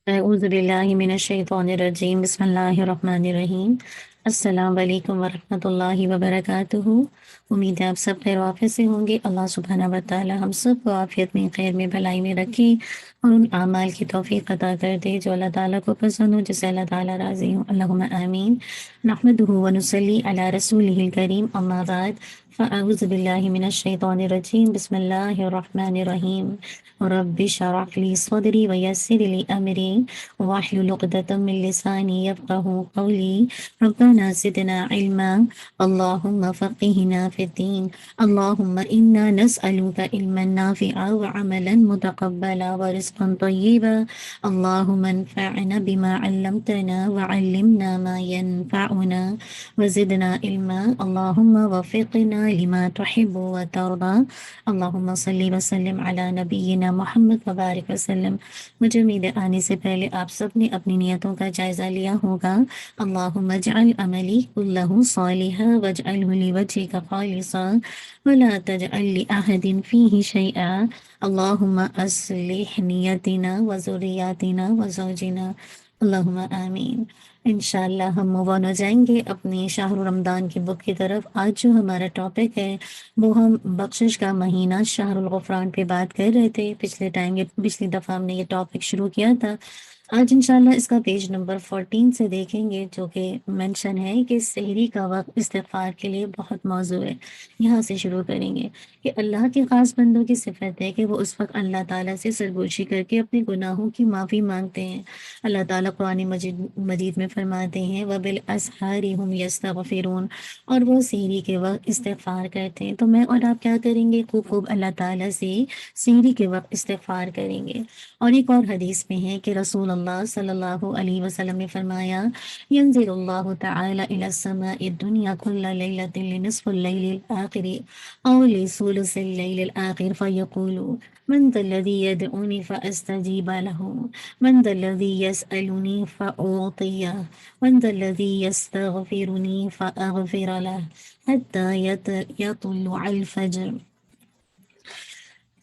اعوذ باللہ من الشیطان الرجیم بسم اللہ الرحمن الرحیم السلام علیکم ورحمۃ اللہ وبرکاتہ۔ امید ہے آپ سب خیر و عافیت سے ہوں گے۔ اللہ سبحانہ و تعالی ہم سب کو عافیت میں، خیر میں، بھلائی میں رکھے اور ان اعمال کی توفیق عطا کر دے جو اللہ تعالیٰ کو پسند ہو، جس سے اللہ تعالیٰ راضی ہوں۔ اللہم آمین۔ نحمدہ ونصلی علی رسولہ الکریم، اما بعد فاعوذ باللہ من الشیطان الرجیم بسم اللہ الرحمن الرحیم۔ رب اشرح لي صدري ويسر لي أمري واحلل عقدة من لساني يفقهوا قولي ربنا زدنا علما اللهم فقهنا في الدين اللهم إنا نسألك علما نافعا وعملا متقبلا ورزقا طيبا اللهم انفعنا بما علمتنا وعلمنا ما ينفعنا وزدنا علما اللهم وفقنا لما تحب وترضى اللہم صلی وسلم علی نبینا محمد وبارک وسلم۔ مجھے امید ہے آنے سے پہلے آپ سب نے اپنی نیتوں کا جائزہ لیا ہوگا۔ اللہم اجعل عملی کلہ صالحا واجعلہ لوجہک خالصا ولا تجعل لأحد فیہ شیئا اللہم اصلح نیتنا وذریاتنا وزوجنا اللہم آمین۔ انشاءاللہ ہم موو آن ہو جائیں گے اپنی شہر رمضان کی بک کی طرف۔ آج جو ہمارا ٹاپک ہے وہ ہم بخشش کا مہینہ شہر الغفران پہ بات کر رہے تھے۔ پچھلی دفعہ ہم نے یہ ٹاپک شروع کیا تھا۔ آج انشاءاللہ اس کا پیج نمبر 14 سے دیکھیں گے، جو کہ مینشن ہے کہ سحری کا وقت استغفار کے لیے بہت موضوع ہے۔ یہاں سے شروع کریں گے کہ اللہ کے خاص بندوں کی صفت ہے کہ وہ اس وقت اللہ تعالیٰ سے سرگوشی کر کے اپنے گناہوں کی معافی مانگتے ہیں۔ اللہ تعالیٰ قرآن مجید میں فرماتے ہیں وَبِالْأَسْحَارِ هُمْ يَسْتَغْفِرُونَ، اور وہ سحری کے وقت استغفار کرتے ہیں۔ تو میں اور آپ کیا کریں گے؟ خوب اللہ تعالیٰ سے سحری کے وقت استغفار کریں گے۔ اور ایک اور حدیث میں ہے کہ رسول اللہ صلی اللہ علیہ وسلم نے فرمایا ينزل اللہ تعالی الى السماء الدنيا كل ليلة لنصف الليل الآخر أو لثلث الليل الآخر فيقول من ذا الذي يدعوني فأستجيب له من ذا الذي يسألني فأعطيه من ذا الذي يستغفرني فأغفر له حتى يطلع الفجر۔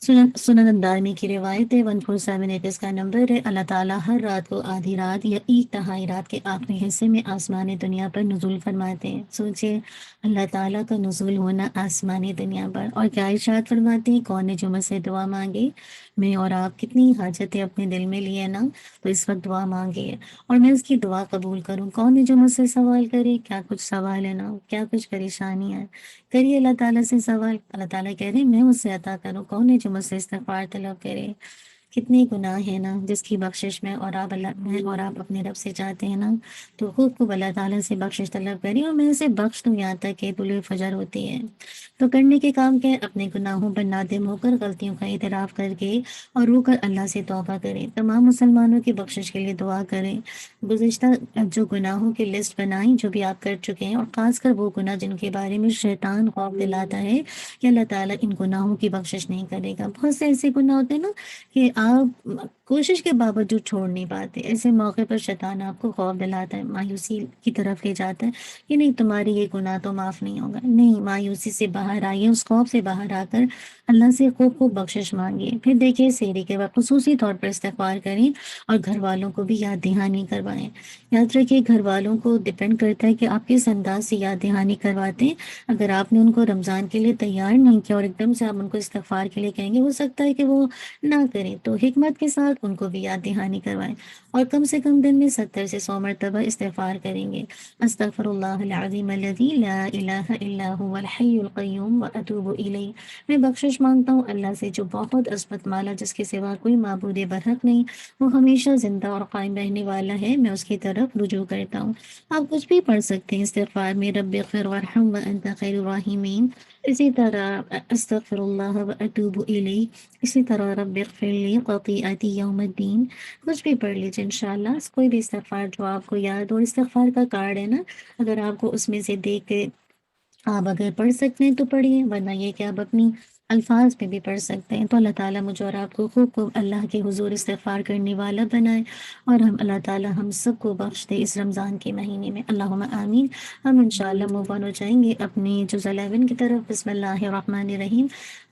سنن الدارمی کی روایت ہے، 1478 اس کا نمبر ہے۔ اللہ تعالیٰ ہر رات کو آدھی رات یا ایک تہائی رات کے آخری حصے میں آسمان دنیا پر نزول فرماتے ہیں۔ سوچے اللہ تعالیٰ کا نزول ہونا آسمان دنیا پر، اور کیا ارشاد فرماتے ہیں؟ کون نے جو مجھ سے دعا مانگی؟ میں اور آپ کتنی حاجتیں اپنے دل میں لیے نا، تو اس وقت دعا مانگے اور میں اس کی دعا قبول کروں۔ کون ہے جو مجھ سے سوال کرے؟ کیا کچھ سوال ہے نا، کیا کچھ پریشانیاں ہیں، کریے اللہ تعالیٰ سے سوال۔ اللہ تعالیٰ کہہ رہے ہیں میں اس سے عطا کروں۔ کون ہے جو مجھ سے استغفار طلب کرے؟ کتنے گناہ ہیں نا جس کی بخشش میں اور آپ اپنے رب سے چاہتے ہیں نا، تو خوب اللہ تعالیٰ سے بخشش طلب کریں اور میں اسے بخش دوں یہاں تک کہ طلوع فجر ہوتی ہے۔ تو کرنے کے کام کیا ہے؟ اپنے گناہوں پر نادم ہو کر، غلطیوں کا اعتراف کر کے اور رو کر اللہ سے توبہ کریں۔ تمام مسلمانوں کی بخشش کے لیے دعا کریں۔ گزشتہ جو گناہوں کی لسٹ بنائیں جو بھی آپ کر چکے ہیں، اور خاص کر وہ گناہ جن کے بارے میں شیطان خوف دلاتا ہے کہ اللہ تعالیٰ ان گناہوں کی بخشش نہیں کرے گا۔ بہت سے ایسے گناہ ہوتے ہیں نا کہ آپ کوشش کے باوجود چھوڑ نہیں پاتے۔ ایسے موقع پر شیطان آپ کو خوف دلاتا ہے، مایوسی کی طرف لے جاتا ہے کہ نہیں تمہاری یہ گناہ تو معاف نہیں ہوگا۔ نہیں، مایوسی سے باہر آئیے، اس خوف سے باہر آ کر اللہ سے خوب بخشش مانگیے۔ پھر دیکھیے سحری کے وقت خصوصی طور پر استغفار کریں اور گھر والوں کو بھی یاد دہانی کروائیں۔ یاد رکھیے گھر والوں کو ڈپینڈ کرتا ہے کہ آپ کس انداز سے یاد دہانی کرواتے ہیں۔ اگر آپ نے ان کو رمضان کے لیے تیار نہیں کیا اور ایک دم سے آپ ان کو استغفار کے لیے کہیں گے، ہو سکتا ہے کہ وہ نہ کریں، تو حکمت کے ساتھ ان کو بھی یاد دہانی کروائیں اور کم سے کم دن میں 70 سے 100 مرتبہ استغفار کریں گے۔ استغفر اللہ العظیم الذی لا الہ الا هو الحی القیوم واتوب الیہ۔ میں بخشش مانگتا ہوں اللہ سے جو بہت عظمت والا، جس کے سوا کوئی معبود برحق نہیں، وہ ہمیشہ زندہ اور قائم رہنے والا ہے، میں اس کی طرف رجوع کرتا ہوں۔ آپ کچھ بھی پڑھ سکتے ہیں استغفار میں، رب اغفر وارحم وانت خیر الراحمین، اسی طرح استغفر اللہ واتوب الیہ، اسی طرح رب اغفر لی خطیئتی یوم الدین، کچھ بھی پڑھ لیجیے انشاءاللہ۔ کوئی بھی استغفار جو آپ کو یاد ہو، استغفار کا کارڈ ہے نا، اگر آپ کو اس میں سے دیکھ کے آپ اگر پڑھ سکتے ہیں تو پڑھیے، ورنہ یہ کہ آپ اپنی الفاظ پہ بھی پڑھ سکتے ہیں۔ تو اللہ تعالیٰ مجھے اور آپ کو خوب اللہ کے حضور استغفار کرنے والا بنائے، اور اللہ تعالیٰ ہم سب کو بخش دے اس رمضان کے مہینے میں، اللہم آمین۔ ہم انشاءاللہ موو آن ہو جائیں گے اپنی جز 11 کی طرف۔ بسم اللہ الرحمن الرحیم۔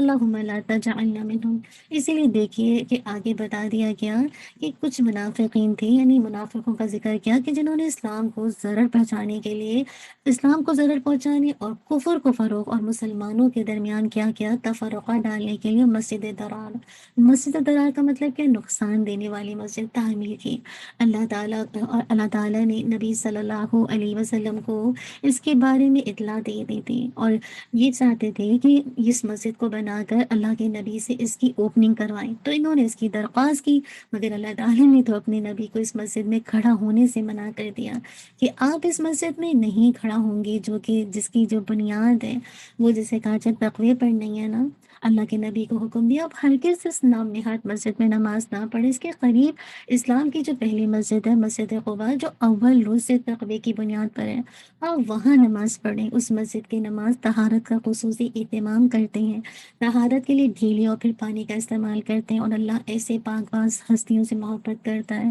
اللہم لا تجعلنا منہم۔ اسی لیے دیکھیے کہ آگے بتا دیا گیا کہ کچھ منافقین تھے، یعنی منافقوں کا ذکر کیا کہ جنہوں نے اسلام کو ضرر پہنچانے کے لیے، اسلام کو ضرر پہنچانے اور کفر کو فروغ اور مسلمانوں کے درمیان کیا کیا تفرقہ ڈالنے کے لیے مسجد درار، مسجد درار کا مطلب کیا، نقصان دینے والی مسجد تعمیر کی۔ اللہ تعالیٰ اور اللہ تعالیٰ نے نبی صلی اللہ علیہ وسلم کو اس کے بارے میں اطلاع دے دی تھی، اور یہ چاہتے تھے کہ اس مسجد کو بنا کر اللہ کے نبی سے اس کی اوپننگ کروائیں، تو انہوں نے اس کی درخواست کی، مگر اللہ تعالیٰ نے تو اپنے نبی کو اس مسجد میں کھڑا ہونے سے منع کر دیا کہ آپ اس مسجد میں نہیں کھڑا ہوں گے، جو کہ جس کی جو بنیاد ہے وہ جسے کہا جائے تقوی پر نہیں ہے نا۔ اللہ کے نبی کو حکم دیا آپ ہرگز اس نام نہاد مسجد میں نماز نہ پڑھیں۔ اس کے قریب اسلام کی جو پہلی مسجد ہے، مسجد قباء، جو اول روز سے تقوی کی بنیاد پر ہے، آپ وہاں نماز پڑھیں۔ اس مسجد کی نماز طہارت کا خصوصی اہتمام کرتے ہیں، طہارت کے لیے ڈھیلی اور پھر پانی کا استعمال کرتے ہیں، اور اللہ ایسے پاک باز ہستیوں سے محبت کرتا ہے۔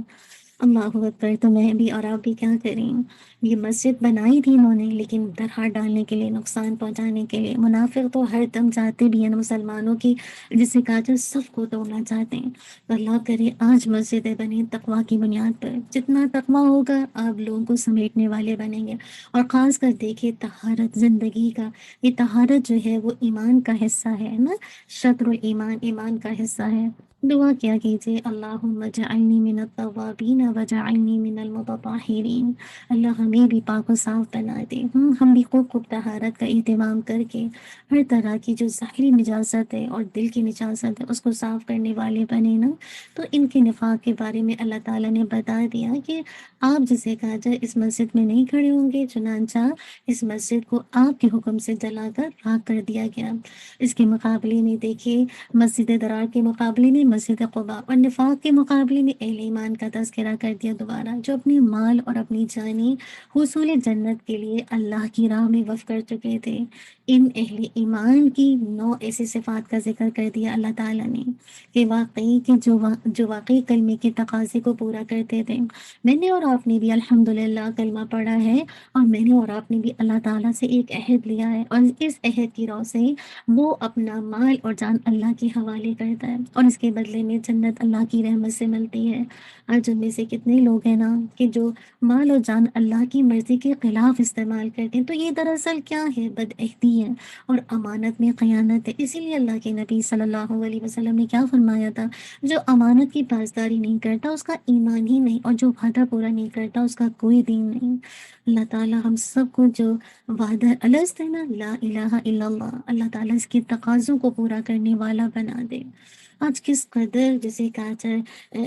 اللہ اکبر، تو میں بھی اور آپ بھی کیا کریں، یہ مسجد بنائی تھی انہوں نے لیکن درہا ڈالنے کے لیے، نقصان پہنچانے کے لیے۔ منافق تو ہر دم چاہتے بھی ہیں نا مسلمانوں کی، جسے کہا جائے صف کو توڑنا چاہتے ہیں۔ تو اللہ کرے آج مسجدیں بنیں تقویٰ کی بنیاد پر، جتنا تقویٰ ہوگا آپ لوگوں کو سمیٹنے والے بنیں گے۔ اور خاص کر دیکھیے طہارت زندگی کا، یہ طہارت جو ہے وہ ایمان کا حصہ ہے نا، شطر الایمان، ایمان کا حصہ ہے۔ دعا کیا کیجیے، اللہم اجعلنی من التوابین وجعلنی من المتطہرین۔ اللہ ہمیں بھی پاک و صاف بنا دے، ہم بھی خوب خوب طہارت کا اہتمام کر کے ہر طرح کی جو ظاہری نجاست ہے اور دل کی نجاست ہے اس کو صاف کرنے والے بنے نا۔ تو ان کے نفاق کے بارے میں اللہ تعالیٰ نے بتا دیا کہ آپ جسے کہا جائے اس مسجد میں نہیں کھڑے ہوں گے، چنانچہ اس مسجد کو آپ کے حکم سے جلا کر راکھ کر دیا گیا۔ اس کے مقابلے میں دیکھیے مسجد درار کے مقابلے میں مسجد قباء، اور نفاق کے مقابلے میں اہل ایمان کا تذکرہ کر دیا دوبارہ، جو اپنے مال اور اپنی جانیں حصول جنت کے لیے اللہ کی راہ میں وقف کر چکے تھے۔ ان اہل ایمان کی 9 ایسی صفات کا ذکر کر دیا اللہ تعالیٰ نے کہ واقعی کہ جو واقعی کلمے کے تقاضے کو پورا کرتے تھے۔ میں نے اور آپ نے بھی الحمدللہ کلمہ پڑھا ہے، اور میں نے اور آپ نے بھی اللہ تعالیٰ سے ایک عہد لیا ہے، اور اس عہد کی راہ سے وہ اپنا مال اور جان اللہ کے حوالے کرتا ہے، اور اس کے بدلے میں جنت اللہ کی رحمت سے ملتی ہے۔ آج ان میں سے کتنے لوگ ہیں نا کہ جو مال اور جان اللہ کی مرضی کے خلاف استعمال کرتے ہیں، تو یہ دراصل کیا ہے، بدعہدی ہے اور امانت میں خیانت ہے۔ اسی لیے اللہ کے نبی صلی اللہ علیہ وسلم نے کیا فرمایا تھا، جو امانت کی پاسداری نہیں کرتا اس کا ایمان ہی نہیں، اور جو وعدہ پورا نہیں کرتا اس کا کوئی دین نہیں۔ اللہ تعالیٰ ہم سب کو جو وعدہ الست ہے نا، لا الہ الا اللہ، اللہ تعالیٰ اس کے تقاضوں کو پورا کرنے والا بنا دے۔ آج کس قدر جسے کہا جائے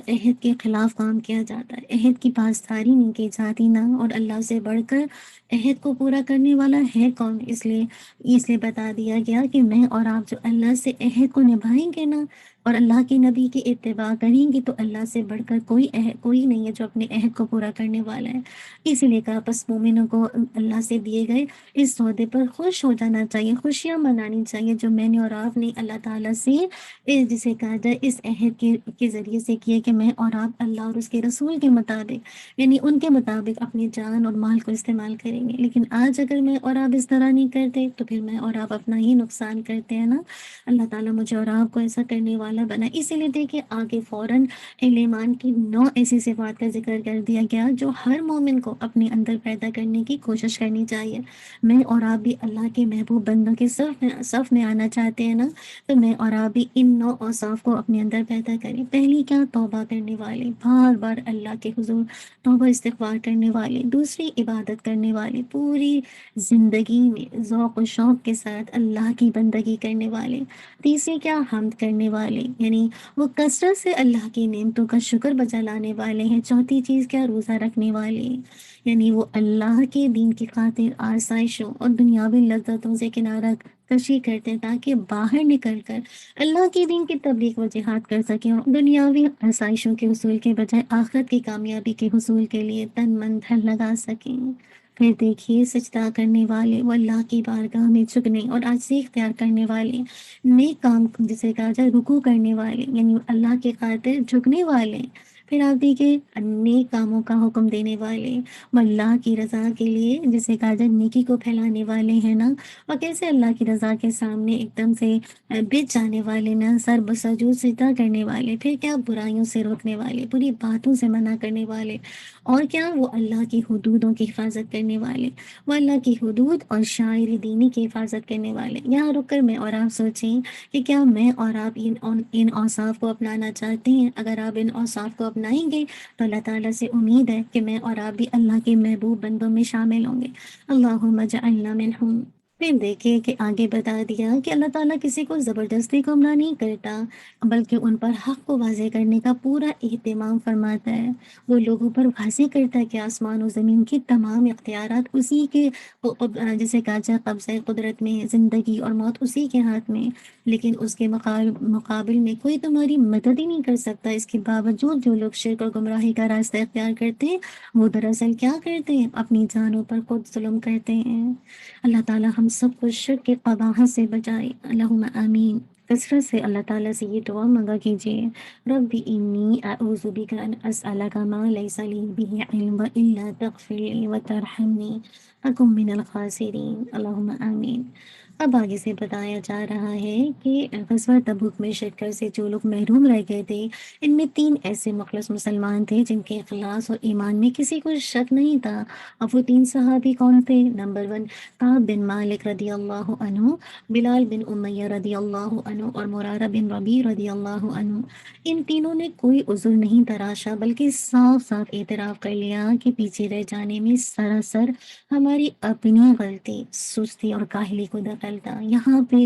عہد کے خلاف کام کیا جاتا ہے، عہد کی پاسداری نہیں کی جاتی نا، اور اللہ سے بڑھ کر عہد کو پورا کرنے والا ہے کون؟ اس لیے بتا دیا گیا کہ میں اور آپ جو اللہ سے عہد کو نبھائیں گے نا، اور اللہ کے نبی کی اتباع کریں گے، تو اللہ سے بڑھ کر کوئی نہیں ہے جو اپنے عہد کو پورا کرنے والا ہے۔ اسی لیے کہا پس مومنوں کو اللہ سے دیے گئے اس سودے پر خوش ہو جانا چاہیے، خوشیاں منانی چاہیے، جو میں نے اور آپ نے اللہ تعالیٰ سے جسے کہا جائے اس عہد کے ذریعے سے کیے کہ میں اور آپ اللہ اور اس کے رسول کے مطابق، یعنی ان کے مطابق اپنی جان اور مال کو استعمال کریں گے۔ لیکن آج اگر میں اور آپ اس طرح نہیں کرتے تو پھر میں اور آپ اپنا ہی نقصان کرتے ہیں نا۔ اللہ تعالیٰ مجھے اور آپ کو ایسا کرنے والا بنا۔ اسی لیے دیکھیں آگے فوراً اہل ایمان کی 9 ایسی صفات کا ذکر کر دیا گیا جو ہر مومن کو اپنے اندر پیدا کرنے کی کوشش کرنی چاہیے۔ میں اور آپ بھی اللہ کے محبوب بندوں کے صف میں آنا چاہتے ہیں نا، تو میں اور آپ بھی ان 9 اوصاف کو اپنے اندر پیدا کریں۔ پہلی کیا، توبہ کرنے والے، بار بار اللہ کے حضور توبہ استغفار کرنے والے۔ دوسری عبادت کرنے والے، پوری زندگی میں ذوق و شوق کے ساتھ اللہ کی بندگی کرنے والے۔ تیسری کیا، حمد کرنے والے، یعنی وہ کثرت سے اللہ کی نعمتوں کا شکر بجا لانے والے ہیں۔ چوتھی چیز کیا، روزہ رکھنے والے، یعنی وہ اللہ کے دین کی خاطر آسائشوں اور دنیاوی لذتوں سے کنارہ کشی کرتے ہیں، تاکہ باہر نکل کر اللہ کے دین کی تبلیغ و جہاد کر سکیں، اور دنیاوی آسائشوں کے حصول کے بجائے آخرت کی کامیابی کے حصول کے لیے تن من دھن لگا سکیں۔ پھر دیکھیے سجدہ کرنے والے، وہ اللہ کی بارگاہ میں جھکنے اور عاجزی اختیار کرنے والے، نیک کام جسے کہا جائے رکوع کرنے والے، یعنی اللہ کے خاطر جھکنے والے۔ پھر آپ دیکھیے نیک کاموں کا حکم دینے والے، وہ اللہ کی رضا کے لیے جسے کہا جائے نیکی کو پھیلانے والے ہیں نا، اور کیسے اللہ کی رضا کے سامنے ایک دم سے بچ جانے والے نا، سر بسجود سجدہ کرنے والے، پھر کیا برائیوں سے روکنے والے، بری باتوں سے منع کرنے والے، اور کیا وہ اللہ کی حدودوں کی حفاظت کرنے والے، وہ اللہ کی حدود اور شاعر دینی کی حفاظت کرنے والے۔ یہاں رک کر میں اور آپ سوچیں کہ کیا میں اور آپ ان اوصاف کو اپنانا چاہتے ہیں؟ اگر آپ ان اوصاف کو اپنائیں گے تو اللہ تعالیٰ سے امید ہے کہ میں اور آپ بھی اللہ کے محبوب بندوں میں شامل ہوں گے۔ اللہم اجعلنا منہم۔ پھر دیکھیے کہ آگے بتا دیا کہ اللہ تعالیٰ کسی کو زبردستی گمراہ نہیں کرتا، بلکہ ان پر حق کو واضح کرنے کا پورا اہتمام فرماتا ہے۔ وہ لوگوں پر واضح کرتا ہے کہ آسمان و زمین کی تمام اختیارات اسی کے جسے کہا جائے قبضہ قدرت میں، زندگی اور موت اسی کے ہاتھ میں، لیکن اس کے مقابل میں کوئی تمہاری مدد ہی نہیں کر سکتا۔ اس کے باوجود جو لوگ شرک اور گمراہی کا راستہ اختیار کرتے ہیں، وہ دراصل کیا کرتے ہیں؟ اپنی جانوں پر خود ظلم کرتے ہیں۔ اللہ تعالیٰ ہم سب کو شرک کے قباحت سے بچائے، اللہم آمین۔ کثرت سے اللہ تعالیٰ سے یہ دعا مانگا کیجیے، رب انی اعوذ بک ان اسألک ما لیس لی بہ علم الا تغفر لی وترحمنی اکن من الخاسرین، اللہم آمین۔ اب آگے سے بتایا جا رہا ہے کہ غزوہ تبوک میں شرکت سے جو لوگ محروم رہ گئے تھے، ان میں 3 ایسے مخلص مسلمان تھے جن کے اخلاص اور ایمان میں کسی کو شک نہیں تھا۔ اب وہ 3 صحابی کون تھے؟ نمبر 1، کعب بن مالک رضی اللہ عنہ، بلال بن امیہ رضی اللہ عنہ، اور مرارہ بن ربیع رضی اللہ عنہ۔ ان تینوں نے کوئی عذر نہیں تراشا، بلکہ صاف صاف اعتراف کر لیا کہ پیچھے رہ جانے میں سراسر ہماری اپنی غلطی، سستی اور کاہلی کو دخل تھا۔ یہاں پہ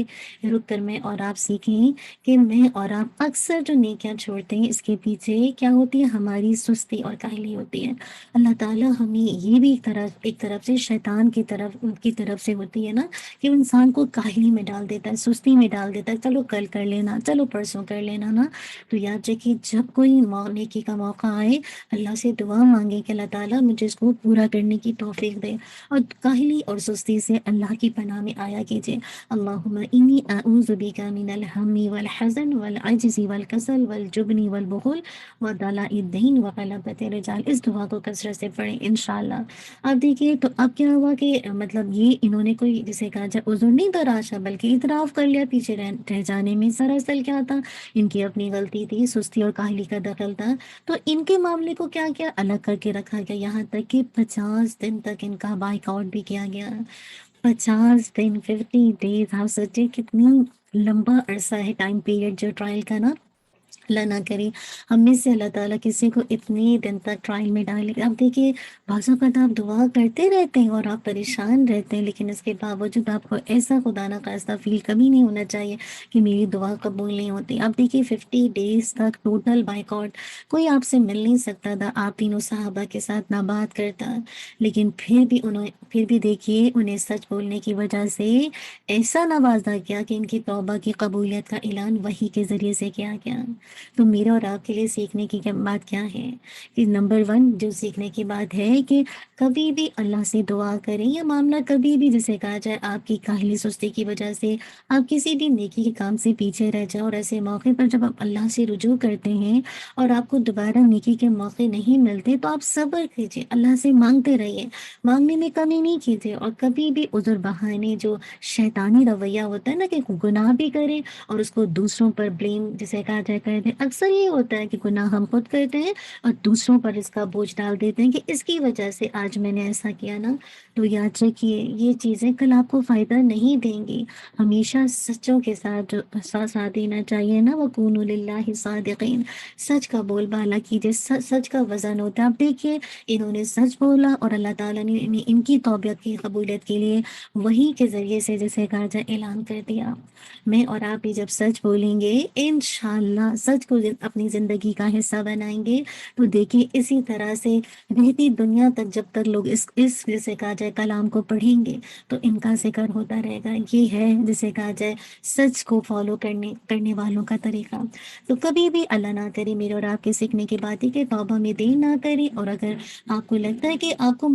رک کر میں اور آپ سیکھیں کہ میں اور آپ اکثر جو نیکیاں چھوڑتے ہیں، اس کے پیچھے کیا ہوتی ہے؟ ہماری سستی اور کاہلی ہوتی ہے۔ اللہ تعالیٰ ہمیں یہ بھی ایک طرف سے شیطان کی طرف سے ہوتی ہے نا، کہ انسان کو کاہلی میں ڈال دیتا ہے، سستی میں ڈال دیتا ہے، چلو کل کر لینا، چلو پرسوں کر لینا نا۔ تو یاد رکھیے جب کوئی نیکی کا موقع آئے، اللہ سے دعا مانگے کہ اللہ تعالیٰ مجھے اس کو پورا کرنے کی توفیق دے، اور کاہلی اور سستی سے اللہ کی پناہ میں آیا کیجیے۔ اللہم انی اعوذ بک من الہم والحزن والعجز والکسل والجبن والبخل وضلاء الدین وغلبۃ الرجال۔ اس دعا کو کثرت سے پڑھیں انشاءاللہ۔ اب دیکھیے تو اب کیا ہوا کہ مطلب یہ انہوں نے کوئی جسے کہا جائے عذر نہیں تراشا، بلکہ اعتراف کر لیا پیچھے رہ جانے میں سراسر کیا تھا؟ ان کی اپنی غلطی تھی، سستی اور کاہلی کا دخل تھا۔ تو ان کے معاملے کو کیا کیا الگ کر کے رکھا گیا، یہاں تک کہ 50 دن تک ان کا بائک آؤٹ بھی کیا گیا۔ 50 دن، 50 days، آپ سوچے کتنی لمبا عرصہ ہے ٹائم پیریڈ جو ٹرائل کا نا۔ اللہ نہ کرے ہم میں سے اللہ تعالیٰ کسی کو اتنے دن تک ٹرائل میں ڈالے۔ اب دیکھیے بعض اوقات آپ دعا کرتے رہتے ہیں اور آپ پریشان رہتے ہیں، لیکن اس کے باوجود آپ کو ایسا خدا نہ خواستہ فیل کبھی نہیں ہونا چاہیے کہ میری دعا قبول نہیں ہوتی۔ اب دیکھیے 50 days تک ٹوٹل بائک آؤٹ، کوئی آپ سے مل نہیں سکتا تھا، آپ تینوں صحابہ کے ساتھ نہ بات کرتا، لیکن پھر بھی دیکھیے انہیں سچ بولنے کی وجہ سے ایسا نوازا گیا کہ ان کی توبہ کی قبولیت کا اعلان وحی کے ذریعے سے کیا گیا۔ تو میرا اور آپ کے لیے سیکھنے کی بات کیا ہے کہ نمبر 1 جو سیکھنے کی بات ہے کہ کبھی بھی اللہ سے دعا کریں، یا معاملہ کبھی بھی جسے کہا جائے آپ کی کاہلی سستی کی وجہ سے آپ کسی بھی نیکی کے کام سے پیچھے رہ جائیں، اور ایسے موقع پر جب آپ اللہ سے رجوع کرتے ہیں اور آپ کو دوبارہ نیکی کے موقع نہیں ملتے، تو آپ صبر کیجیے، اللہ سے مانگتے رہیے، مانگنے میں کمی نہیں کیجیے، اور کبھی بھی عذر بہانے جو شیطانی رویہ ہوتا ہے نا کہ گناہ بھی کرے اور اس کو دوسروں پر بلیم جسے کہا جائے کرتے ہیں، اکثر یہ ہوتا ہے کہ گناہ ہم خود کرتے ہیں اور دوسروں پر اس کا بوجھ ڈال دیتے ہیں کہ اس کی وجہ سے آج میں نے ایسا کیا نا۔ تو یاد رکھیے یہ چیزیں کل آپ کو فائدہ نہیں دیں گی۔ ہمیشہ سچوں کے ساتھ جو ساتھ دینا چاہیے نا، وَقُولُوا لِلَّهِ صَادِقِينَ، سچ کا بول بالا کیجیے، سچ کا وزن ہوتا ہے۔ اب دیکھیے انہوں نے سچ بولا اور اللہ تعالیٰ نے ان کی توبہ کی قبولیت کے لیے وحی کے ذریعے سے جسے کہا جائے اعلان کر دیا۔ میں اور آپ بھی جب سچ بولیں گے، انشاءاللہ سچ کو اپنی زندگی کا حصہ بنائیں گے، تو دیکھیں اسی طرح سے رہتی دنیا تک جب تک لوگ اس جسے کہا جائے کلام کو پڑھیں گے تو ان کا ذکر ہوتا رہے گا۔ یہ ہے جسے کہا جائے سچ کو فالو کرنے والوں کا طریقہ۔ تو کبھی بھی اللہ نہ کرے میرے اور آپ کے سیکھنے کی بات ہے کہ توبہ میں دیر نہ کریں، اور اگر آپ کو لگتا ہے کہ آپ کو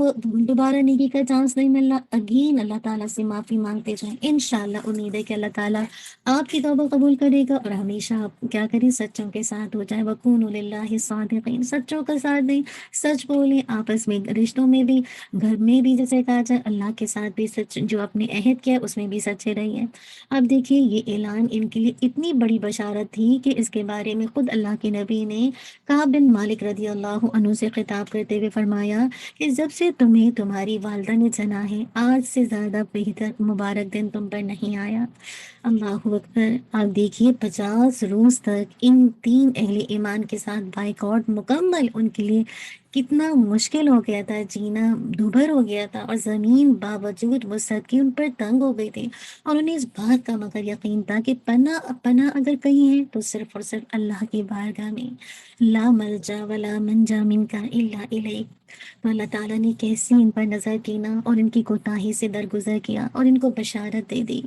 دوبارہ نیکی کا چانس نہیں ملنا، اگین اللہ تعالیٰ سے معافی مانگتے جائیں، انشاءاللہ امید ہے کہ اللہ تعالیٰ آپ کی توبہ قبول کرے گا، اور ہمیشہ آپ کیا کریں، سچ سچوں کے ساتھ ہو جائے، وَقُولُوا لِلَّهِ صَادِقِينَ، سچوں کا ساتھ دیں، سچ بولیں، آپس میں رشتوں میں بھی، گھر میں بھی جیسے کہا جائے اللہ کے ساتھ بھی سچ، جو اپنے عہد کیا اس میں بھی سچے رہیے۔ اب دیکھیے یہ اعلان ان کے لیے اتنی بڑی بشارت تھی کہ اس کے بارے میں خود اللہ کے نبی نے کعب بن مالک رضی اللہ عنہ سے خطاب کرتے ہوئے فرمایا کہ جب سے تمہیں تمہاری والدہ نے جنا ہے، آج سے زیادہ بہتر مبارک دن تم پر نہیں آیا۔ اللہ اکبر! آپ دیکھیے 50 روز تک ان تین اہل ایمان کے ساتھ بائیکاٹ مکمل، ان کے لیے کتنا مشکل ہو گیا تھا، جینا دوبھر ہو گیا تھا، اور زمین باوجود وسعت کے ان پر تنگ ہو گئی تھی، اور انہیں اس بات کا مگر یقین تھا کہ پناہ اگر کہیں ہے تو صرف اور صرف اللہ کی بارگاہ میں، لا ملجا ولا منجا منکا الا الیک۔ تو اللہ تعالیٰ نے کیسے ان پر نظر کی نا، اور ان کی کوتاہی سے درگزر کیا اور ان کو بشارت دے دی۔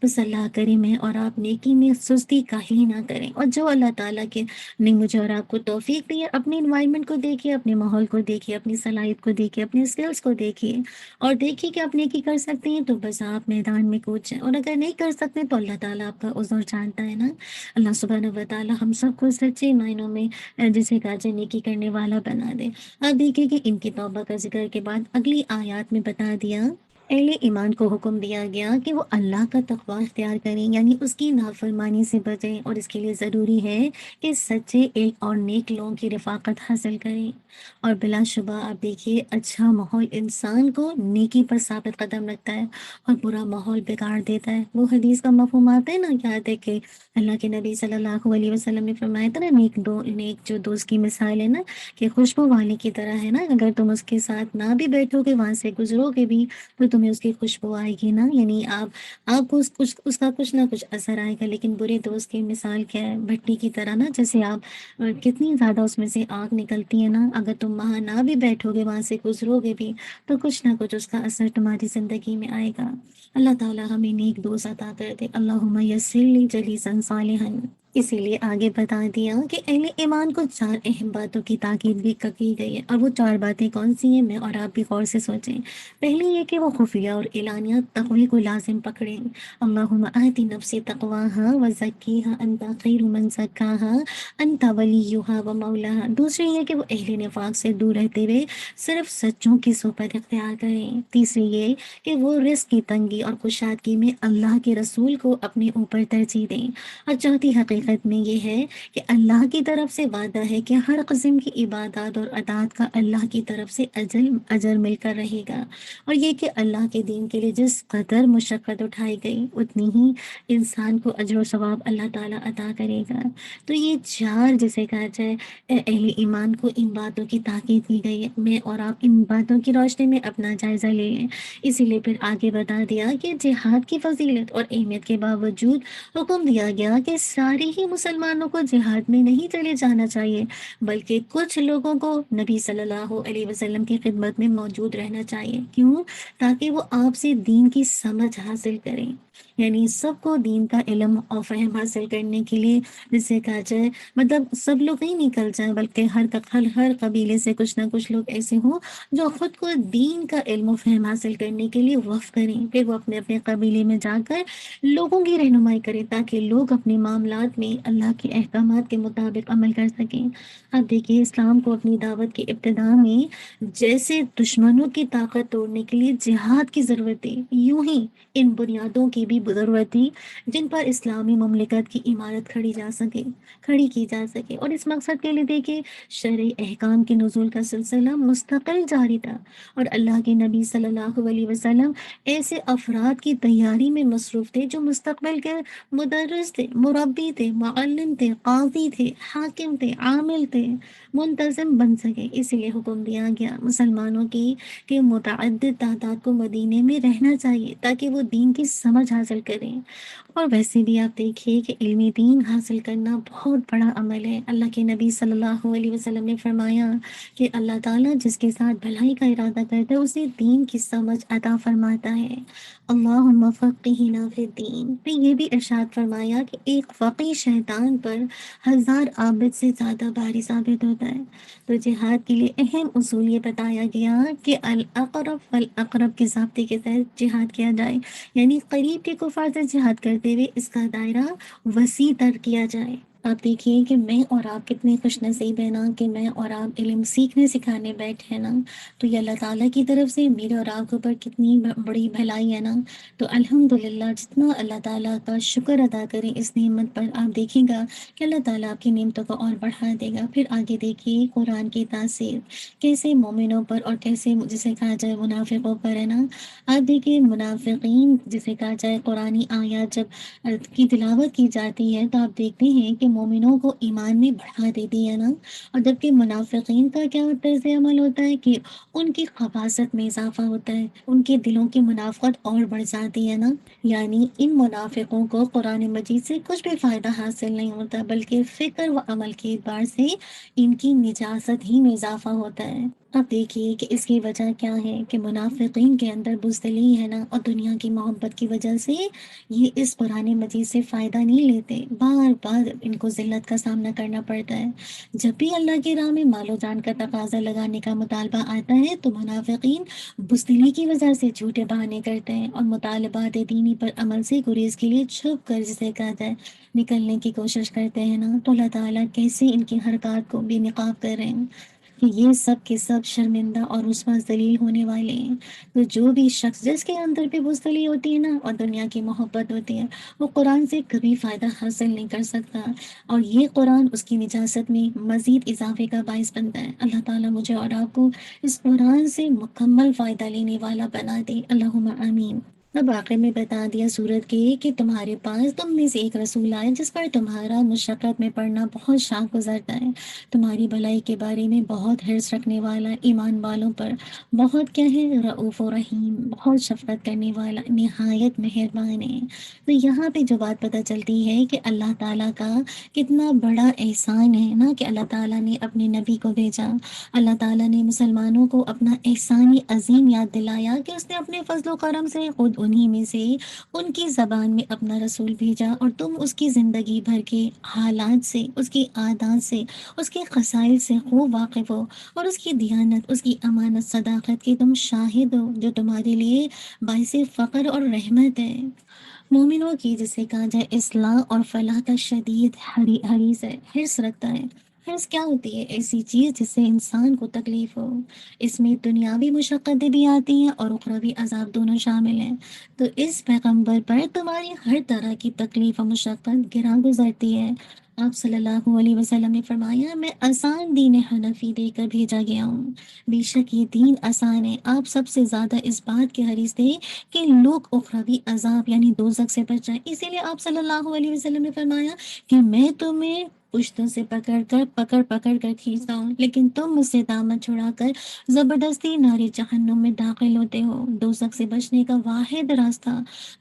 بس اللہ کرے میں اور آپ نیکی میں سستی کاہلی نہ کریں، اور جو اللہ تعالیٰ کے نے مجھے اور آپ کو توفیق دی ہے، اپنے انوائرمنٹ کو دیکھیے، اپنے ماحول کو دیکھیے، اپنی صلاحیت کو دیکھیے، اپنے اسکلز کو دیکھیے، اور دیکھیے کہ آپ نیکی کر سکتے ہیں تو بس آپ میدان میں کود جائیں، اور اگر نہیں کر سکتے تو اللہ تعالیٰ آپ کا عذر جانتا ہے نا۔ اللہ سبحانہ و تعالیٰ ہم سب کو سچے معنوں میں جسے کہا جائے نیکی کرنے والا بنا دے۔ اب دیکھیے کہ ان کی توبہ کا ذکر کے بعد اگلی آیات میں بتا دیا، اہل ایمان کو حکم دیا گیا کہ وہ اللہ کا تقوی اختیار کریں، یعنی اس کی نافرمانی سے بچیں، اور اس کے لیے ضروری ہے کہ سچے ایک اور نیک لوگوں کی رفاقت حاصل کریں۔ اور بلا شبہ آپ دیکھیے اچھا ماحول انسان کو نیکی پر ثابت قدم رکھتا ہے، اور برا ماحول بگاڑ دیتا ہے۔ وہ حدیث کا مفہوم آتا ہے نا، یاد ہے کہ اللہ کے نبی صلی اللہ علیہ وسلم نے فرمایا تھا نا، نیک جو دوست کی مثال ہے نا کہ خوشبو والے کی طرح ہے نا، اگر تم اس کے ساتھ نہ بھی بیٹھو گے، وہاں سے گزرو گے بھی تو تمہیں اس کی خوشبو آئے گی نا، یعنی آپ کو اس کا کچھ نہ کچھ اثر آئے گا۔ لیکن برے دوست کی مثال کیا ہے؟ بھٹی کی طرح نا، جیسے آپ کتنی زیادہ اس میں سے آگ نکلتی ہے نا، اگر تم وہاں نہ بھی بیٹھو گے، وہاں سے گزرو گے بھی تو کچھ نہ کچھ اس کا اثر تمہاری زندگی میں آئے گا۔ اللہ تعالیٰ ہمیں نیک دوست عطا کر دے، اللہم یسر لی جلیسا صالحا۔ اسی لیے آگے بتا دیا کہ اہل ایمان کو 4 اہم باتوں کی تاکید بھی کی گئی ہے، اور وہ 4 باتیں کون سی ہیں میں اور آپ بھی غور سے سوچیں۔ پہلی یہ کہ وہ خفیہ اور اعلانیہ تقوی کو لازم پکڑیں، اللہم آت نفسی تقواہا وزکیہا انت خیر من زکاہا انت ولیہا و مولاہا۔ دوسری یہ کہ وہ اہل نفاق سے دور رہتے ہوئے صرف سچوں کی صحبت اختیار کریں۔ تیسری یہ کہ وہ رزق کی تنگی اور کشادگی میں اللہ کے رسول کو اپنے اوپر ترجیح دیں۔ اور چوتھی حقیقت میں یہ ہے کہ اللہ کی طرف سے وعدہ ہے کہ ہر قسم کی عبادات اور اطاعت کا اللہ کی طرف سے اجر مل کر رہے گا، اور یہ کہ اللہ کے دین کے لیے جس قدر مشقت اٹھائی گئی اتنی ہی انسان کو اجر و ثواب اللہ تعالیٰ عطا کرے گا۔ تو یہ 4 جیسے کہا جائے اہل ایمان کو ان باتوں کی تاکید کی گئی ہے، میں اور آپ ان باتوں کی روشنی میں اپنا جائزہ لے لیں۔ اسی لیے پھر آگے بتا دیا کہ جہاد کی فضیلت اور اہمیت کے باوجود حکم دیا گیا کہ سارے ہی مسلمانوں کو جہاد میں نہیں چلے جانا چاہیے، بلکہ کچھ لوگوں کو نبی صلی اللہ علیہ وسلم کی خدمت میں موجود رہنا چاہیے۔ کیوں؟ تاکہ وہ آپ سے دین کی سمجھ حاصل کریں، یعنی سب کو دین کا علم اور فہم حاصل کرنے کے لیے جسے کہا جائے مطلب سب لوگ نہیں نکل جائیں، بلکہ ہر قبیلے سے کچھ نہ کچھ لوگ ایسے ہوں جو خود کو دین کا علم و فہم حاصل کرنے کے لیے وقف کریں، پھر وہ اپنے اپنے قبیلے میں جا کر لوگوں کی رہنمائی کریں تاکہ لوگ اپنے معاملات میں اللہ کے احکامات کے مطابق عمل کر سکیں۔ اب دیکھیے اسلام کو اپنی دعوت کی ابتدا میں جیسے دشمنوں کی طاقت توڑنے کے لیے جہاد کی ضرورت تھی، یوں ہی ان بنیادوں کی بھی ضرورت تھی جن پر اسلامی مملکت کی عمارت کھڑی کی جا سکے، اور اس مقصد کے لیے دیکھیے شرعی احکام کے نزول کا سلسلہ مستقل جاری تھا، اور اللہ کے نبی صلی اللہ علیہ وسلم ایسے افراد کی تیاری میں مصروف تھے جو مستقبل کے مدرس تھے، مربی تھے، معلم تھے، قاضی تھے، حاکم تھے، عامل تھے، منتظم بن سکے۔ اسی لیے حکم دیا گیا مسلمانوں کی کہ متعدد تعداد کو مدینے میں رہنا چاہیے تاکہ وہ دین کی سمجھ حاصل کریں۔ اور ویسے بھی آپ دیکھیے کہ علم دین حاصل کرنا بہت بڑا عمل ہے۔ اللہ کے نبی صلی اللہ علیہ وسلم نے فرمایا کہ اللہ تعالیٰ جس کے ساتھ بھلائی کا ارادہ کرتا ہے اسے دین کی سمجھ عطا فرماتا ہے۔ اللہم فقہنا فی الدین۔ پھر یہ بھی ارشاد فرمایا کہ ایک فقیہ شیطان پر 1000 عابد سے زیادہ بھاری ثابت ہوتا ہے۔ تو جہاد کے لیے اہم اصول یہ بتایا گیا کہ الاقرب فالاقرب کے ضابطے کے تحت جہاد کیا جائے، یعنی قریب کے کفار سے جہاد کرتے ہوئے اس کا دائرہ وسیع تر کیا جائے۔ آپ دیکھیے کہ میں اور آپ کتنے خوش نصیب ہیں نا کہ میں اور آپ علم سیکھنے سکھانے بیٹھے ہیں نا، تو یہ اللہ تعالیٰ کی طرف سے میرے اور آپ کے اوپر کتنی بڑی بھلائی ہے نا۔ تو الحمدللہ جتنا اللہ تعالیٰ کا شکر ادا کریں اس نعمت پر، آپ دیکھیں گا کہ اللہ تعالیٰ آپ کی نعمتوں کو اور بڑھا دے گا۔ پھر آگے دیکھیے قرآن کی تاثیر کیسے مومنوں پر اور کیسے جسے کہا جائے منافقوں پر ہے نا۔ آپ دیکھیے منافقین جسے کہا جائے قرآنی آیات جب کی تلاوت کی جاتی ہے تو آپ دیکھتے ہیں کہ مومنوں کو ایمان میں بڑھا دیتی ہے نا، اور جبکہ منافقین کا کیا طرز عمل ہوتا ہے کہ ان کی خباثت میں اضافہ ہوتا ہے، ان کے دلوں کی منافقت اور بڑھ جاتی ہے نا۔ یعنی ان منافقوں کو قرآن مجید سے کچھ بھی فائدہ حاصل نہیں ہوتا، بلکہ فکر و عمل کے اعتبار سے ان کی نجاست ہی میں اضافہ ہوتا ہے۔ اب دیکھیے کہ اس کی وجہ کیا ہے کہ منافقین کے اندر بزدلی ہے نا، اور دنیا کی محبت کی وجہ سے یہ اس قرآن مجید سے فائدہ نہیں لیتے، بار بار ان کو ذلت کا سامنا کرنا پڑتا ہے۔ جب بھی اللہ کی راہ میں مال و جان کا تقاضا لگانے کا مطالبہ آتا ہے تو منافقین بزدلی کی وجہ سے جھوٹے بہانے کرتے ہیں اور مطالبات دینی پر عمل سے گریز کے لیے چھپ کر جسے کہا جائے نکلنے کی کوشش کرتے ہیں نا۔ تو اللہ تعالیٰ کیسے ان کی حرکات کو بے نقاب کر رہے ہیں کہ یہ سب کے سب شرمندہ اور رسوا ذلیل ہونے والے ہیں۔ تو جو بھی شخص جس کے اندر بھی بزدلی ہوتی ہے نا اور دنیا کی محبت ہوتی ہے، وہ قرآن سے کبھی فائدہ حاصل نہیں کر سکتا، اور یہ قرآن اس کی نجاست میں مزید اضافے کا باعث بنتا ہے۔ اللہ تعالیٰ مجھے اور آپ کو اس قرآن سے مکمل فائدہ لینے والا بنا دے، اللہم آمین۔ اب آخر میں بتا دیا سورت کے کہ تمہارے پاس تم میں سے ایک رسول آئے جس پر تمہارا مشقت میں پڑنا بہت شاق گزرتا ہے، تمہاری بھلائی کے بارے میں بہت حرص رکھنے والا، ایمان والوں پر بہت کیا ہے رؤوف و رحیم، بہت شفقت کرنے والا، نہایت مہربان ہے۔ تو یہاں پہ جو بات پتہ چلتی ہے کہ اللہ تعالیٰ کا کتنا بڑا احسان ہے نا کہ اللہ تعالیٰ نے اپنے نبی کو بھیجا، اللہ تعالیٰ نے مسلمانوں کو اپنا احسانی عظیم یاد دلایا کہ اس نے اپنے فضل و کرم سے خود انہی میں سے ان کی زبان میں اپنا رسول بھیجا، اور تم اس کی زندگی بھر کے حالات سے، اس کی عادات سے، اس کے خصائل سے خوب واقف ہو، اور اس کی دیانت، اس کی امانت، صداقت کی تم شاہد ہو، جو تمہارے لیے باعث فخر اور رحمت ہے۔ مومنوں کی جسے کہا جائے اصلاح اور فلاح کا شدید حریص ہے، حرص رکھتا ہے۔ حرص کیا ہوتی ہے؟ ایسی چیز جس سے انسان کو تکلیف ہو، اس میں دنیاوی مشقتیں بھی آتی ہیں اور اخروی عذاب دونوں شامل ہیں۔ تو اس پیغمبر پر تمہاری ہر طرح کی تکلیف و مشقت گراں گزرتی ہے۔ آپ صلی اللہ علیہ وسلم نے فرمایا میں آسان دین حنفی دے کر بھیجا گیا ہوں، بے شک یہ دین آسان ہے۔ آپ سب سے زیادہ اس بات کے حریص تھے کہ لوگ اخروی عذاب یعنی دوزخ سے بچ جائیں، اسی لیے آپ صلی اللہ علیہ وسلم نے فرمایا کہ میں تمہیں پشتوں سے پکڑ کر کھینچتا ہوں، لیکن تم مجھ سے دامن چھڑا کر زبردستی ناری جہنم میں داخل ہوتے ہو۔ دوزخ سے بچنے کا واحد راستہ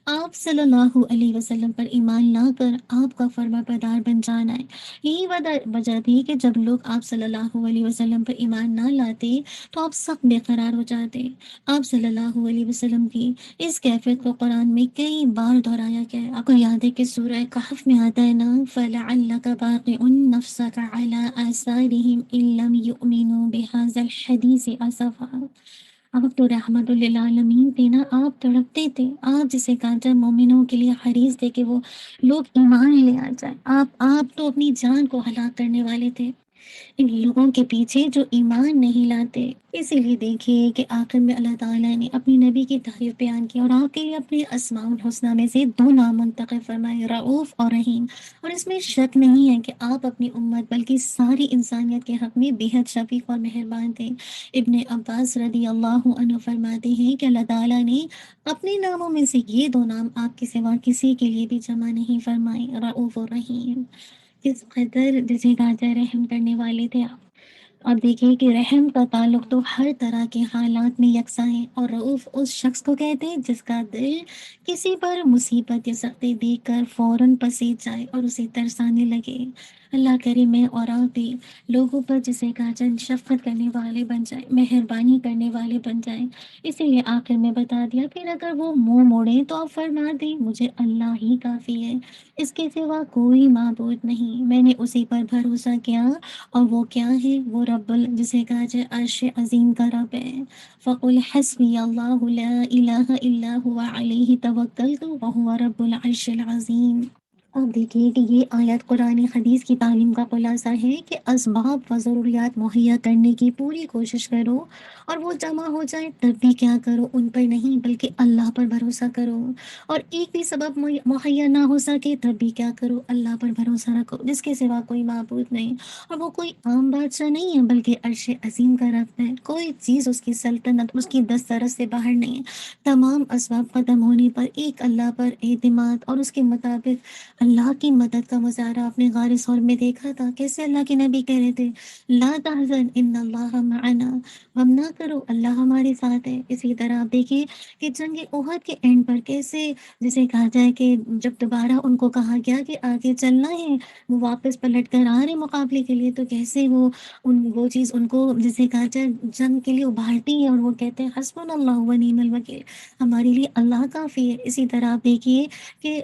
آپ صلی اللہ علیہ وسلم پر ایمان لا کر آپ کا فرما بردار بن جانا ہے۔ یہی وجہ تھی کہ جب لوگ آپ صلی اللہ علیہ وسلم پر ایمان نہ لاتے تو آپ سخت بے قرار ہو جاتے۔ آپ صلی اللہ علیہ وسلم کی اس کیفیت کو قرآن میں کئی بار دہرایا گیا ہے۔ آپ کو یاد ہے کہ سورہ کہف میں آتا ہے نا فَلَعَلَّكَ بَاخِعٌ نَفْسَكَ عَلَىٰ آثَارِهِمْ إِن لَّمْ يُؤْمِنُوا بِهَٰذَا الْحَدِيثِ أَسَفًا۔ آپ تو رحمت للعالمین تھے نا، آپ تڑپتے تھے، آپ جسے کہا جائے مومنوں کے لیے حریص تھے کہ وہ لوگ ایمان لے آ جائیں۔ آپ تو اپنی جان کو ہلاک کرنے والے تھے ان لوگوں کے پیچھے جو ایمان نہیں لاتے۔ اسی لیے دیکھیے کہ آخر میں اللہ تعالیٰ نے اپنی نبی کی تعریف بیان کی اور آپ کے لیے اپنے اسماء الحسنہ میں سے دو نام منتخب فرمائے، رعوف اور رحیم۔ اور اس میں شک نہیں ہے کہ آپ اپنی امت بلکہ ساری انسانیت کے حق میں بے حد شفیق اور مہربان تھے۔ ابن عباس رضی اللہ عنہ فرماتے ہیں کہ اللہ تعالیٰ نے اپنے ناموں میں سے یہ دو نام آپ کے سوا کسی کے لیے بھی جمع نہیں فرمائے، رعوف اور رحیم۔ کس قدر جسے کہا جائے رحم کرنے والے تھے آپ۔ اور دیکھیے کہ رحم کا تعلق تو ہر طرح کے حالات میں یکساں ہے، اور رؤوف اس شخص کو کہتے ہیں جس کا دل کسی پر مصیبت یا سختی دیکھ کر فوراً پسیج جائے اور اسے ترسانے لگے۔ اللہ کرے میں اور آپ بھی لوگوں پر جسے کہا جائے شفقت کرنے والے بن جائیں، مہربانی کرنے والے بن جائیں۔ اسی لیے آخر میں بتا دیا پھر اگر وہ منہ موڑیں تو آپ فرما دیں مجھے اللہ ہی کافی ہے، اس کے سوا کوئی معبود نہیں، میں نے اسی پر بھروسہ کیا، اور وہ کیا ہے؟ وہ رب جسے کہا جائے عرش عظیم کا رب ہے۔ فَقُلْ حَسْبِيَ اللَّهُ لَا إِلَٰهَ إِلَّا هُوَ عَلَيْهِ تَوَكَّلْتُ وَهُوَ رَبُّ الْعَرْشِ الْعَظِيمِ۔ اب دیکھیے کہ یہ آیت قرآن حدیث کی تعلیم کا خلاصہ ہے کہ اسباب و ضروریات مہیا کرنے کی پوری کوشش کرو، اور وہ جمع ہو جائے تب بھی کیا کرو، ان پر نہیں بلکہ اللہ پر بھروسہ کرو، اور ایک بھی سبب مہیا نہ ہو سکے تب بھی کیا کرو، اللہ پر بھروسہ رکھو جس کے سوا کوئی معبود نہیں، اور وہ کوئی عام بادشاہ نہیں ہے بلکہ عرش عظیم کا رب ہے، کوئی چیز اس کی سلطنت اس کی دسترس سے باہر نہیں ہے، تمام اسباب ختم ہونے پر ایک اللہ پر اعتماد اور اس کے مطابق اللہ کی مدد کا مظاہرہ اپنے غار ثور میں دیکھا تھا، کیسے اللہ کے نبی کہہ رہے تھے لا تحزن ان اللہ معنا، غم نہ کرو اللہ ہمارے ساتھ ہے۔ اسی طرح آپ دیکھیں کہ جنگ احد کے اینڈ پر کیسے، جسے کہا جائے کہ جب دوبارہ ان کو کہا گیا کہ آگے چلنا ہے، وہ واپس پلٹ کر آ رہے مقابلے کے لیے، تو کیسے وہ چیز ان کو جسے کہا جائے جنگ کے لیے ابھارتی ہے، اور وہ کہتے ہیں حسبنا اللہ و نعم الوکیل، ہمارے لیے اللہ کافی ہے۔ اسی طرح آپ دیکھیے کہ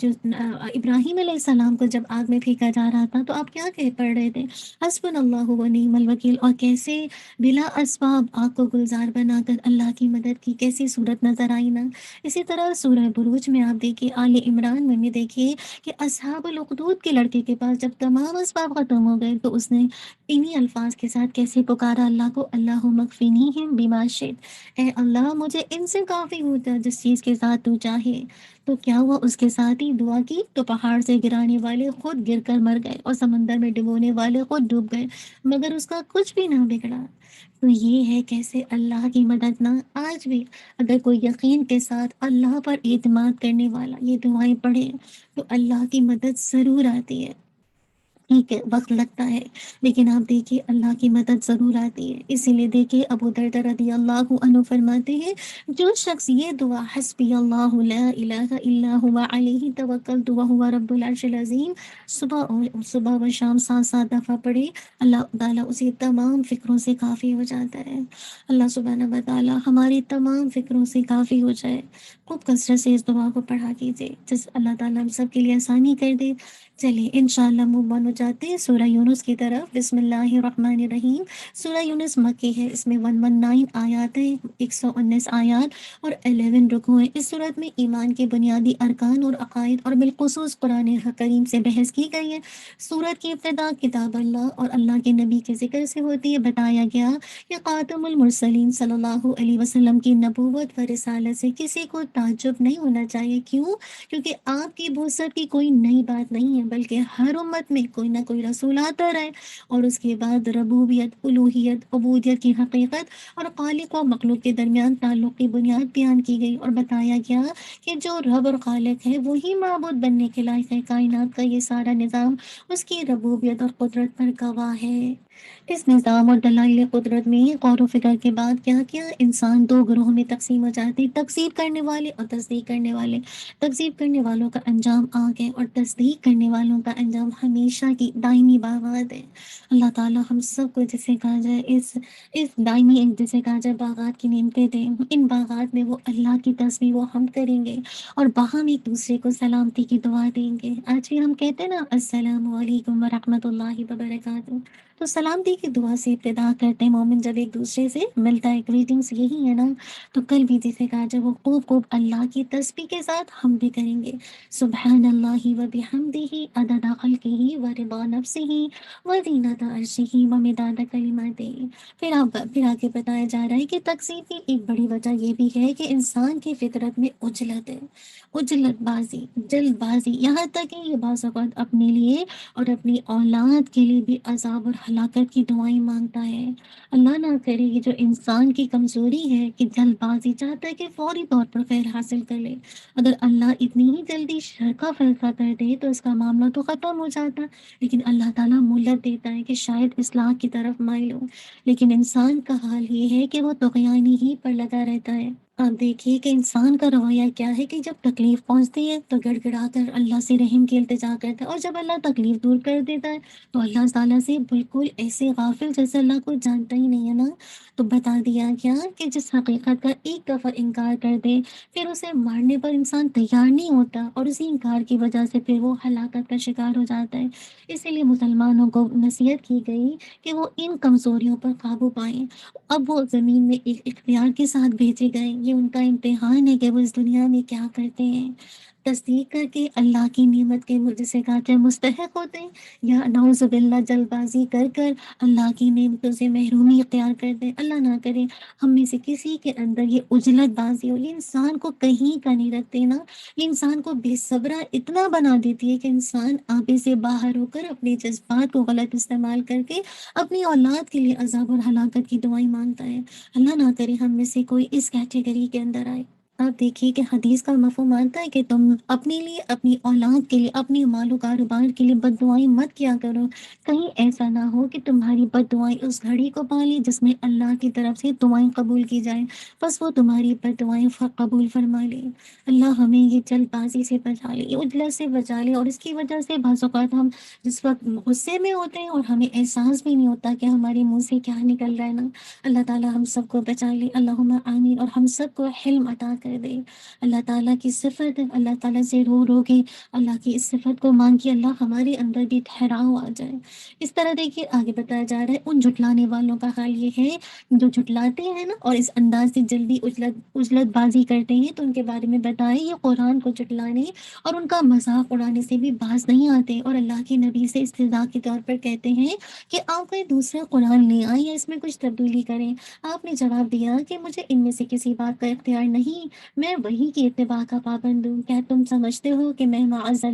جو ابراہیم علیہ السلام کو جب آگ میں پھینکا جا رہا تھا تو آپ کیا کہہ پڑھ رہے تھے، حسبنا اللہ و نعم الوکیل، اور کیسے بلا اسباب آگ کو گلزار بنا کر اللہ کی مدد کی، کیسی صورت نظر آئی نا۔ اسی طرح سورہ بروج میں آپ دیکھیے، آل عمران میں بھی دیکھیے کہ اصحاب الاخدود کے لڑکے کے پاس جب تمام اسباب ختم ہو گئے تو اس نے انہی الفاظ کے ساتھ کیسے پکارا اللہ کو، اللہ مکفینیہم بما شئت، اے اللہ مجھے ان سے کافی ہوتا جس چیز کے ساتھ تو چاہے۔ تو کیا ہوا، اس کے ساتھ ہی دعا کی تو پہاڑ سے گرانے والے خود گر کر مر گئے، اور سمندر میں ڈبونے والے خود ڈوب گئے، مگر اس کا کچھ بھی نہ بگڑا۔ تو یہ ہے کیسے اللہ کی مدد نہ، آج بھی اگر کوئی یقین کے ساتھ اللہ پر اعتماد کرنے والا یہ دعائیں پڑھے تو اللہ کی مدد ضرور آتی ہے۔ ٹھیک ہے، وقت لگتا ہے لیکن آپ دیکھیے اللہ کی مدد ضرور آتی ہے۔ اسی لیے دیکھیے ابو دردہ رضی اللہ عنہ فرماتے ہیں جو شخص یہ دعا حسبی اللہ لا الہ الا ہوا علیہ توکلت وہو رب العرش العظیم صبح و شام 7 دفعہ پڑھے، اللہ تعالیٰ اسے تمام فکروں سے کافی ہو جاتا ہے۔ اللہ سبحانہ و تعالیٰ ہماری تمام فکروں سے کافی ہو جائے۔ خوب کثرت سے اس دعا کو پڑھا کیجیے، جس اللہ تعالیٰ ہم سب کے لیے آسانی کر دے۔ چلیے انشاءاللہ مومن ہو جاتے ہیں سورہ یونس کی طرف۔ بسم اللہ الرحمن الرحیم۔ سورہ یونس مکی ہے، اس میں 119 آیات ہیں، 119 آیات اور 11 رکوع ہیں۔ اس صورت میں ایمان کے بنیادی ارکان اور عقائد اور بالخصوص قرآن کریم سے بحث کی گئی ہے۔ سورت کی ابتدا کتاب اللہ اور اللہ کے نبی کے ذکر سے ہوتی ہے۔ بتایا گیا کہ خاتم المرسلین صلی اللہ علیہ وسلم کی نبوت و رسالت سے کسی کو تعجب نہیں ہونا چاہیے۔ کیوں؟ کیونکہ آپ کی بوسط کی کوئی نئی بات نہیں ہے، بلکہ ہر امت میں کوئی نہ کوئی رسول آتا رہے، اور اس کے بعد ربوبیت، الوہیت، عبودیت کی حقیقت اور خالق و مخلوق کے درمیان تعلق کی بنیاد بیان کی گئی، اور بتایا گیا کہ جو رب اور خالق ہے وہی معبود بننے کے لائق ہے۔ کائنات کا یہ سارا نظام اس کی ربوبیت اور قدرت پر گواہ ہے۔ اس نظام اور دلائل قدرت میں غور و فکر کے بعد کیا کیا، انسان دو گروہوں میں تقسیم ہو جاتے ہیں، تکذیب کرنے والے اور تصدیق کرنے والے۔ تکذیب کرنے والوں کا انجام آگ ہے، اور تصدیق کرنے والوں کا انجام ہمیشہ کی دائمی باغات ہے۔ اللہ تعالیٰ ہم سب کو جسے کہا جائے اس دائمی، جسے کہا جائے باغات کی نعمتیں دیں، ان باغات میں وہ اللہ کی تسبیح وہ ہم کریں گے، اور باہم ایک دوسرے کو سلامتی کی دعا دیں گے۔ آج بھی ہم کہتے ہیں نا السلام علیکم ورحمۃ اللہ وبرکاتہ، تو سلامتی کی دعا سے ابتدا کرتے ہیں مومن جب ایک دوسرے سے ملتا ہے، گریٹنگس یہی ہے نا۔ تو کل بھی جسے کہا جائے وہ خوب خوب اللہ کی تسبیح کے ساتھ ہم بھی کریں گے، سبحان اللہ و بحمدہ عدد خلقہ و رضا نفسہ و زینت عرشہ و مداد کلماتہ۔ پھر آگے بتایا جا رہا ہے کہ تقسیم کی ایک بڑی وجہ یہ بھی ہے کہ انسان کی فطرت میں عجلت ہے، عجلت بازی، جلد بازی، یہاں تک کہ یہ بعض اوقات اپنے لیے اور اپنی اولاد کے لیے بھی عذاب اور ہلاکت کی دعائیں مانگتا ہے۔ اللہ نہ کرے یہ جو انسان کی کمزوری ہے کہ جلد بازی، چاہتا ہے کہ فوری طور پر خیر حاصل کر لے۔ اگر اللہ اتنی ہی جلدی شر کا فیصلہ کر دے تو اس کا معاملہ تو ختم ہو جاتا، لیکن اللہ تعالیٰ مہلت دیتا ہے کہ شاید اصلاح کی طرف مائل ہو۔ لیکن انسان کا حال یہ ہے کہ وہ طغیانی ہی پر لگا رہتا ہے۔ آپ دیکھیے کہ انسان کا رویہ کیا ہے کہ جب تکلیف پہنچتی ہے تو گڑ گڑا کر اللہ سے رحم کی التجا کرتا ہے، اور جب اللہ تکلیف دور کر دیتا ہے تو اللہ تعالیٰ سے بالکل ایسے غافل جیسے اللہ کو جانتا ہی نہیں ہے نا۔ تو بتا دیا گیا کہ جس حقیقت کا ایک دفعہ انکار کر دے پھر اسے مارنے پر انسان تیار نہیں ہوتا، اور اسی انکار کی وجہ سے پھر وہ ہلاکت کا شکار ہو جاتا ہے۔ اسی لیے مسلمانوں کو نصیحت کی گئی کہ وہ ان کمزوریوں پر قابو پائیں۔ اب وہ زمین میں ایک اختیار کے ساتھ بھیجے گئے، یہ ان کا امتحان ہے کہ وہ اس دنیا میں کیا کرتے ہیں۔ تصدیق کر کے اللہ کی نعمت کے جسے کہتے ہیں مستحق ہوتے ہیں، یا نعوذ باللہ جلد بازی کر کر اللہ کی نعمتوں سے محرومی اختیار کرتے ہیں۔ اللہ نہ کرے ہم میں سے کسی کے اندر یہ عجلت بازی ہو، یہ انسان کو کہیں کا نہیں رکھتے نا، یہ انسان کو بے صبرا اتنا بنا دیتی ہے کہ انسان آپے سے باہر ہو کر اپنے جذبات کو غلط استعمال کر کے اپنی اولاد کے لیے عذاب اور ہلاکت کی دعائیں مانگتا ہے۔ اللہ نہ کرے ہم میں سے کوئی اس کیٹیگری کے اندر آئے۔ آپ دیکھیے کہ حدیث کا مفہوم مانتا ہے کہ تم اپنے لیے، اپنی اولاد کے لیے، اپنی مال و کاروبار کے لیے بد دعائیں مت کیا کرو، کہیں ایسا نہ ہو کہ تمہاری بد دعائیں اس گھڑی کو پالیں جس میں اللہ کی طرف سے دعائیں قبول کی جائیں، بس وہ تمہاری بد دعائیں قبول فرما لے۔ اللہ ہمیں یہ جلد بازی سے بچا لے، یہ عجلت سے بچا لے، اور اس کی وجہ سے بعض اوقات ہم جس وقت غصے میں ہوتے ہیں اور ہمیں احساس بھی نہیں ہوتا کہ ہمارے منہ سے کیا نکل رہا ہے نا۔ اللہ تعالیٰ ہم سب کو بچا لے، اللہم آمین، اور ہم سب کو حلم عطا کر دے۔ اللہ تعالیٰ کی صفت ہے، اللہ تعالیٰ سے رو رو کے اللہ کی اس صفت کو مانگ کے اللہ ہمارے اندر بھی ٹھہراؤ آ جائے۔ اس طرح دیکھیے آگے بتایا جا رہا ہے ان جھٹلانے والوں کا حال یہ ہے جو جھٹلاتے ہیں نا اور اس انداز سے جلدی اجلت بازی کرتے ہیں، تو ان کے بارے میں بتائیں یہ قرآن کو جھٹلانے اور ان کا مذاق اڑانے سے بھی باز نہیں آتے، اور اللہ کے نبی سے استہزاء کے طور پر کہتے ہیں کہ آپ کوئی دوسرا قرآن لے آئیں یا اس میں کچھ تبدیلی کریں۔ آپ نے جواب دیا کہ مجھے ان میں سے کسی بات کا اختیار نہیں، میں وہی کی اتباع کا پابند ہوں۔ کیا تم سمجھتے ہو کہ میں نے معاذ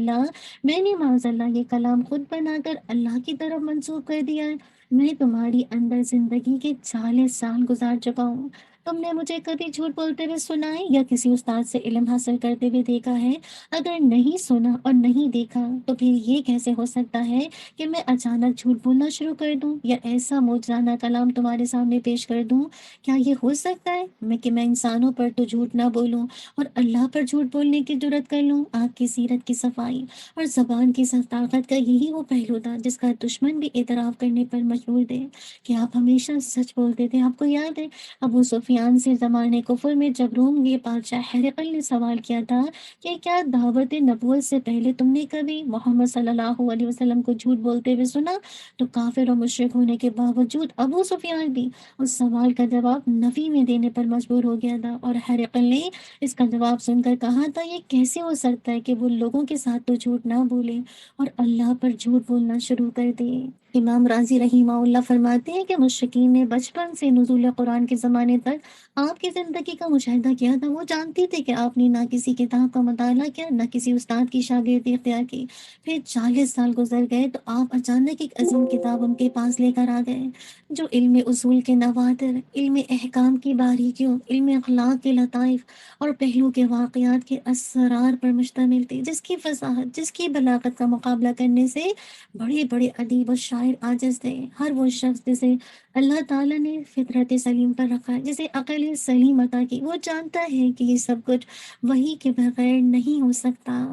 اللہ یہ کلام خود بنا کر اللہ کی طرف منسوخ کر دیا ہے؟ میں تمہاری اندر زندگی کے 40 سال گزار چکا ہوں، تم نے مجھے کبھی جھوٹ بولتے ہوئے سنا ہے یا کسی استاد سے علم حاصل کرتے ہوئے دیکھا ہے؟ اگر نہیں سنا اور نہیں دیکھا تو پھر یہ کیسے ہو سکتا ہے کہ میں اچانک جھوٹ بولنا شروع کر دوں یا ایسا معجزانہ کلام تمہارے سامنے پیش کر دوں؟ کیا یہ ہو سکتا ہے میں انسانوں پر تو جھوٹ نہ بولوں اور اللہ پر جھوٹ بولنے کی جرات کر لوں؟ آپ کی سیرت کی صفائی اور زبان کی طاقت کا یہی وہ پہلو تھا جس کا دشمن بھی اعتراف کرنے پر مجبور تھے کہ آپ ہمیشہ سچ بولتے تھے۔ آپ کو یاد ہے ابو سفیان سے زمانے کفر میں جب روم کے بادشاہ ہرقل نے سوال کیا تھا کہ کیا دعوت نبوت سے پہلے تم نے کبھی محمد صلی اللہ علیہ وسلم کو جھوٹ بولتے ہوئے سنا؟ تو کافر اور مشرک ہونے کے باوجود ابو سفیان بھی اس سوال کا جواب نفی میں دینے پر مجبور ہو گیا تھا، اور ہرقل نے اس کا جواب سن کر کہا تھا یہ کیسے ہو سکتا ہے کہ وہ لوگوں کے ساتھ تو جھوٹ نہ بولے اور اللہ پر جھوٹ بولنا شروع کر دے۔ امام راضی رحمہ اللہ فرماتے ہیں کہ مشرکین نے بچپن سے نزول قرآن کے زمانے تک آپ کی زندگی کا مشاہدہ کیا تھا، وہ جانتی تھے کہ آپ نے نہ کسی کتاب کا مطالعہ کیا، نہ کسی استاد کی شاگردی اختیار کی۔ پھر 40 سال گزر گئے تو آپ اچانک ایک عظیم کتاب ان کے پاس لے کر آ گئے جو علم اصول کے نوادر، علم احکام کی باریکیوں، علم اخلاق کے لطائف اور پہلو کے واقعات کے اسرار پر مشتمل تھی، جس کی فصاحت، جس کی بلاغت کا مقابلہ کرنے سے بڑے بڑے ادیب اور شاعر عاجز تھے۔ ہر وہ شخص جسے اللہ تعالیٰ نے فطرت سلیم پر رکھا ہے، جسے عقل سلیم عطا کی، وہ جانتا ہے کہ یہ سب کچھ وہی کے بغیر نہیں ہو سکتا۔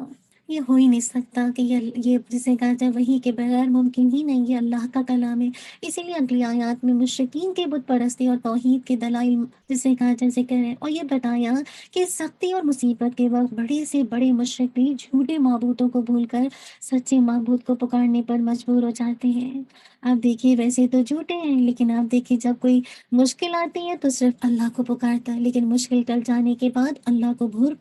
یہ ہو ہی نہیں سکتا کہ یہ جسے کہا جائے وہی کے بغیر ممکن ہی نہیں، یہ اللہ کا کلام ہے۔ اسی لیے اگلی آیات میں مشرکین کے بت پرستی اور توحید کے دلائل جسے کہا جائے ذکر ہے، اور یہ بتایا کہ سختی اور مصیبت کے وقت بڑے سے بڑے مشرک بھی جھوٹے معبودوں کو بھول کر سچے معبود کو پکارنے پر مجبور ہو جاتے ہیں۔ آپ دیکھیے ویسے تو جھوٹے ہیں، لیکن آپ دیکھیے جب کوئی مشکل آتی ہے تو صرف اللہ کو پکارتا ہے، لیکن مشکل ٹل جانے کے بعد اللہ کو بھول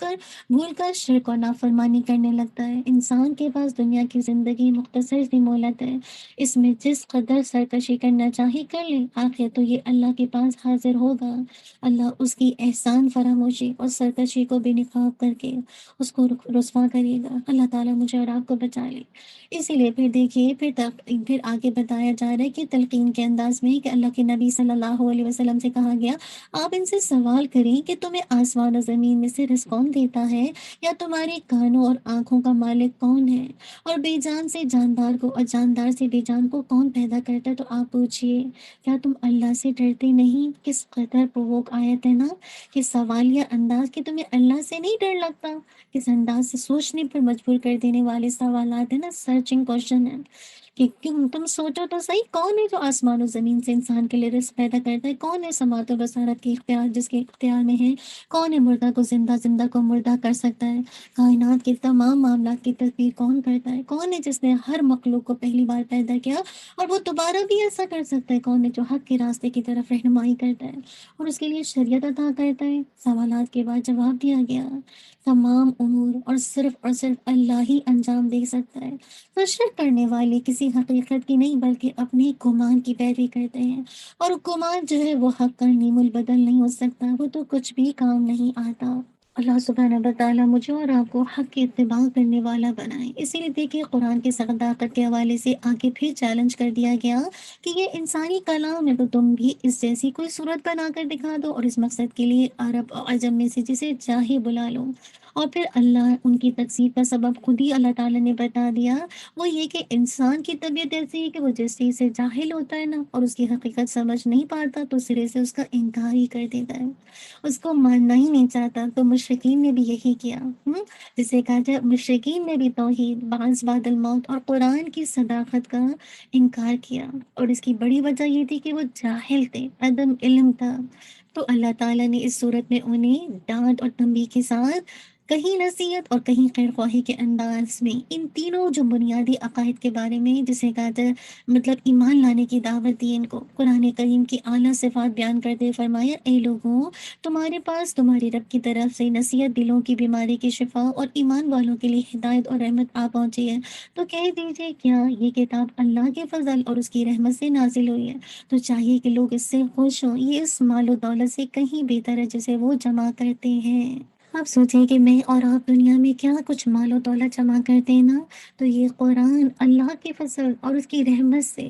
کر شرک اور نافرمانی کرنے لگتا ہے۔ انسان کے پاس دنیا کی زندگی مختصر سی مہلت ہے، اس میں جس قدر سرکشی کرنا چاہے کر لے، آخر تو یہ اللہ کے پاس حاضر ہوگا۔ اللہ اس کی احسان فراموشی اور سرکشی کو بے نقاب کر کے اس کو رسوا کرے گا۔ اللہ تعالیٰ مجھے اور آپ کو بچا لے۔ اسی لیے پھر دیکھیے پھر آگے بتایا جا رہا ہے کہ تلقین کے انداز میں کہ اللہ کے نبی صلی اللہ علیہ وسلم سے کہا گیا آپ ان سے سوال کریں کہ تمہیں آسمان و زمین میں سے رزق کون دیتا ہے، یا تمہارے کانوں اور آنکھوں کا مالک کون ہے، اور بے جان سے جاندار کو اور جاندار سے بے جان کو کون پیدا کرتا ہے؟ تو آپ پوچھئے کیا تم اللہ سے ڈرتے نہیں؟ کس قدر پروک آیت ہے نا، کہ سوالیہ انداز کہ تمہیں اللہ سے نہیں ڈر لگتا، کس انداز سے سوچنے پر مجبور کر دینے والے سوالات ہیں نا، سرچنگ کوشچن ہے۔ کہ تم سوچو تو صحیح، کون ہے جو آسمان و زمین سے انسان کے لیے رزق پیدا کرتا ہے؟ کون ہے سماعت و بصارت کے اختیار جس کے اختیار میں ہے؟ کون ہے مردہ کو زندہ، زندہ کو مردہ کر سکتا ہے؟ کائنات کے تمام معاملات کی تدبیر کون کرتا ہے؟ کون ہے جس نے ہر مخلوق کو پہلی بار پیدا کیا اور وہ دوبارہ بھی ایسا کر سکتا ہے؟ کون ہے جو حق کے راستے کی طرف رہنمائی کرتا ہے اور اس کے لیے شریعت عطا کرتا ہے؟ سوالات کے بعد جواب دیا گیا، تمام امور اور صرف اللہ ہی انجام دے سکتا ہے۔ تو شرک کرنے والے کسی حقیقت کی نہیں بلکہ اپنے گمان کی پیروی کرتے ہیں، اور گمان جو ہے وہ حق کا نیم البدل نہیں ہو سکتا، وہ تو کچھ بھی کام نہیں آتا۔ اللہ سبحانہ وتعالیٰ مجھے اور آپ کو حق کی اتباع کرنے والا بنائے۔ اسی لیے دیکھیے قرآن کی صداقت کے حوالے سے آگے پھر چیلنج کر دیا گیا کہ یہ انسانی کلام ہے، تو تم بھی اس جیسی کوئی صورت بنا کر دکھا دو، اور اس مقصد کے لیے عرب اور عجم میں سے جسے چاہے بلا لو۔ اور پھر اللہ ان کی تکذیب کا سبب خود ہی اللہ تعالیٰ نے بتا دیا، وہ یہ کہ انسان کی طبیعت ایسی ہے کہ وہ جس چیز سے جاہل ہوتا ہے نا اور اس کی حقیقت سمجھ نہیں پاتا تو سرے سے اس کا انکار ہی کر دیتا ہے، اس کو ماننا ہی نہیں چاہتا۔ تو مشرکین نے بھی یہی کیا، جسے کہا جائے مشرکین نے بھی توحید، بعث بعد الموت اور قرآن کی صداقت کا انکار کیا، اور اس کی بڑی وجہ یہ تھی کہ وہ جاہل تھے، عدم علم تھا۔ تو اللہ تعالیٰ نے اس صورت میں انہیں ڈانٹ اور تنبیہ کے ساتھ کہیں نصیحت اور کہیں خیر خواہی کے انداز میں ان تینوں جو بنیادی عقائد کے بارے میں جسے کہا جائے مطلب ایمان لانے کی دعوت دی ان کو، قرآن کریم کی اعلیٰ صفات بیان کرتے ہوئے فرمایا، اے لوگوں، تمہارے پاس تمہاری رب کی طرف سے نصیحت، دلوں کی بیماری کی شفا اور ایمان والوں کے لیے ہدایت اور رحمت آ پہنچی ہے، تو کہہ دیجئے کیا یہ کتاب اللہ کے فضل اور اس کی رحمت سے نازل ہوئی ہے؟ تو چاہیے کہ لوگ اس سے خوش ہوں، یہ اس مال و دولت سے کہیں بہتر ہے جسے وہ جمع کرتے ہیں۔ آپ سوچیں کہ میں اور آپ دنیا میں کیا کچھ مال و دولت جمع کرتے ہیں نا، تو یہ قرآن اللہ کے فضل اور اس کی رحمت سے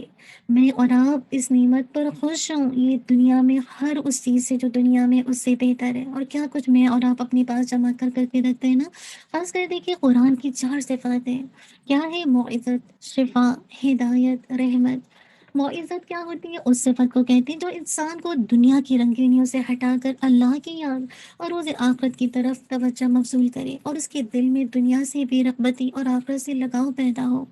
میں اور آپ اس نعمت پر خوش ہوں، یہ دنیا میں ہر اس چیز سے جو دنیا میں اس سے بہتر ہے، اور کیا کچھ میں اور آپ اپنے پاس جمع کر کر کے رکھتے ہیں نا۔ خاص کر دیکھیے قرآن کی 4 صفات ہیں، کیا ہے؟ معزت، شفا، ہدایت، رحمت۔ معزت کیا ہوتی ہے؟ اس صفت کو کہتے ہیں جو انسان کو دنیا کی رنگینیوں سے ہٹا کر اللہ کی یاد اور روز آخرت کی طرف توجہ مبذول کرے، اور اس کے دل میں دنیا سے بے رغبتی اور آخرت سے لگاؤ پیدا ہو۔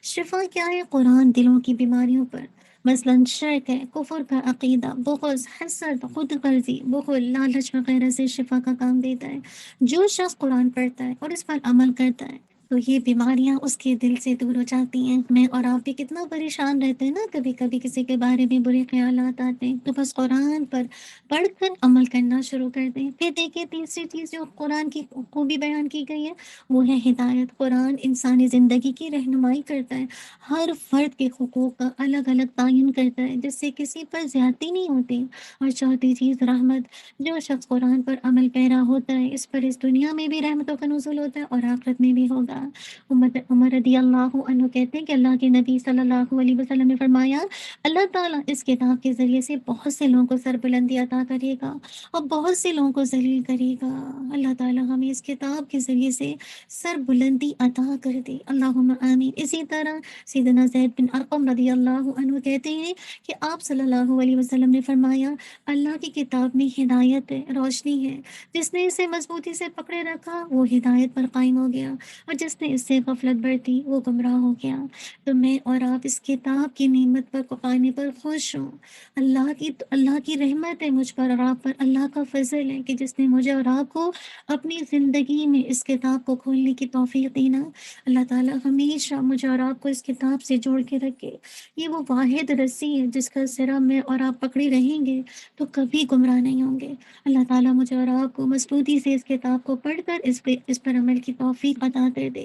شفا کیا ہے؟ قرآن دلوں کی بیماریوں پر، مثلا شرک ہے، کفر کا عقیدہ، بغض، حسد، خود غرضی، بخل، لالچ وغیرہ سے شفا کا کام دیتا ہے۔ جو شخص قرآن پڑھتا ہے اور اس پر عمل کرتا ہے تو یہ بیماریاں اس کے دل سے دور ہو جاتی ہیں۔ میں اور آپ بھی کتنا پریشان رہتے ہیں نا، کبھی کبھی کسی کے بارے میں برے خیالات آتے ہیں، تو بس قرآن پر پڑھ کر عمل کرنا شروع کر دیں۔ پھر دیکھیے تیسری چیز جو قرآن کی خوبی بیان کی گئی ہے وہ ہے ہدایت۔ قرآن انسانی زندگی کی رہنمائی کرتا ہے، ہر فرد کے حقوق کا الگ الگ تعین کرتا ہے جس سے کسی پر زیادتی نہیں ہوتی۔ اور چوتھی چیز رحمت، جو شخص قرآن پر عمل پیرا ہوتا ہے اس پر اس دنیا میں بھی رحمتوں کا نزول ہوتا ہے اور آخرت میں بھی ہوگا۔ عمر رضی اللہ عنہ کہتے ہیں کہ اللہ کے نبی صلی اللہ علیہ وسلم نے فرمایا، اللہ تعالیٰ اس کتاب کے ذریعے سے بہت سے لوگوں کو سربلندی عطا کرے گا اور بہت سے لوگوں کو ذلیل کرے گا۔ اللہ تعالیٰ ہمیں اس کتاب کے ذریعے سے سر بلندی عطا کر دے، اللہم آمین۔ اسی طرح سیدنا زید بن ارقم رضی اللہ عنہ کہتے ہیں کہ آپ صلی اللہ علیہ وسلم نے فرمایا، اللہ کی کتاب میں ہدایت ہے، روشنی ہے، جس نے اسے مضبوطی سے پکڑے رکھا وہ ہدایت پر قائم ہو گیا، اور جس نے اس سے غفلت برتی وہ گمراہ ہو گیا۔ تو میں اور آپ اس کتاب کی نعمت پر پانے پر خوش ہوں۔ اللہ کی رحمت ہے مجھ پر اور آپ پر، اللہ کا فضل ہے کہ جس نے مجھے اور آپ کو اپنی زندگی میں اس کتاب کو کھولنے کی توفیق دینا۔ اللہ تعالیٰ ہمیشہ مجھے اور آپ کو اس کتاب سے جوڑ کے رکھے۔ یہ وہ واحد رسی ہے جس کا سرا میں اور آپ پکڑے رہیں گے تو کبھی گمراہ نہیں ہوں گے۔ اللہ تعالیٰ مجھے اور آپ کو مضبوطی سے اس کتاب کو پڑھ کر اس پر عمل کی توفیق عطا کر دے۔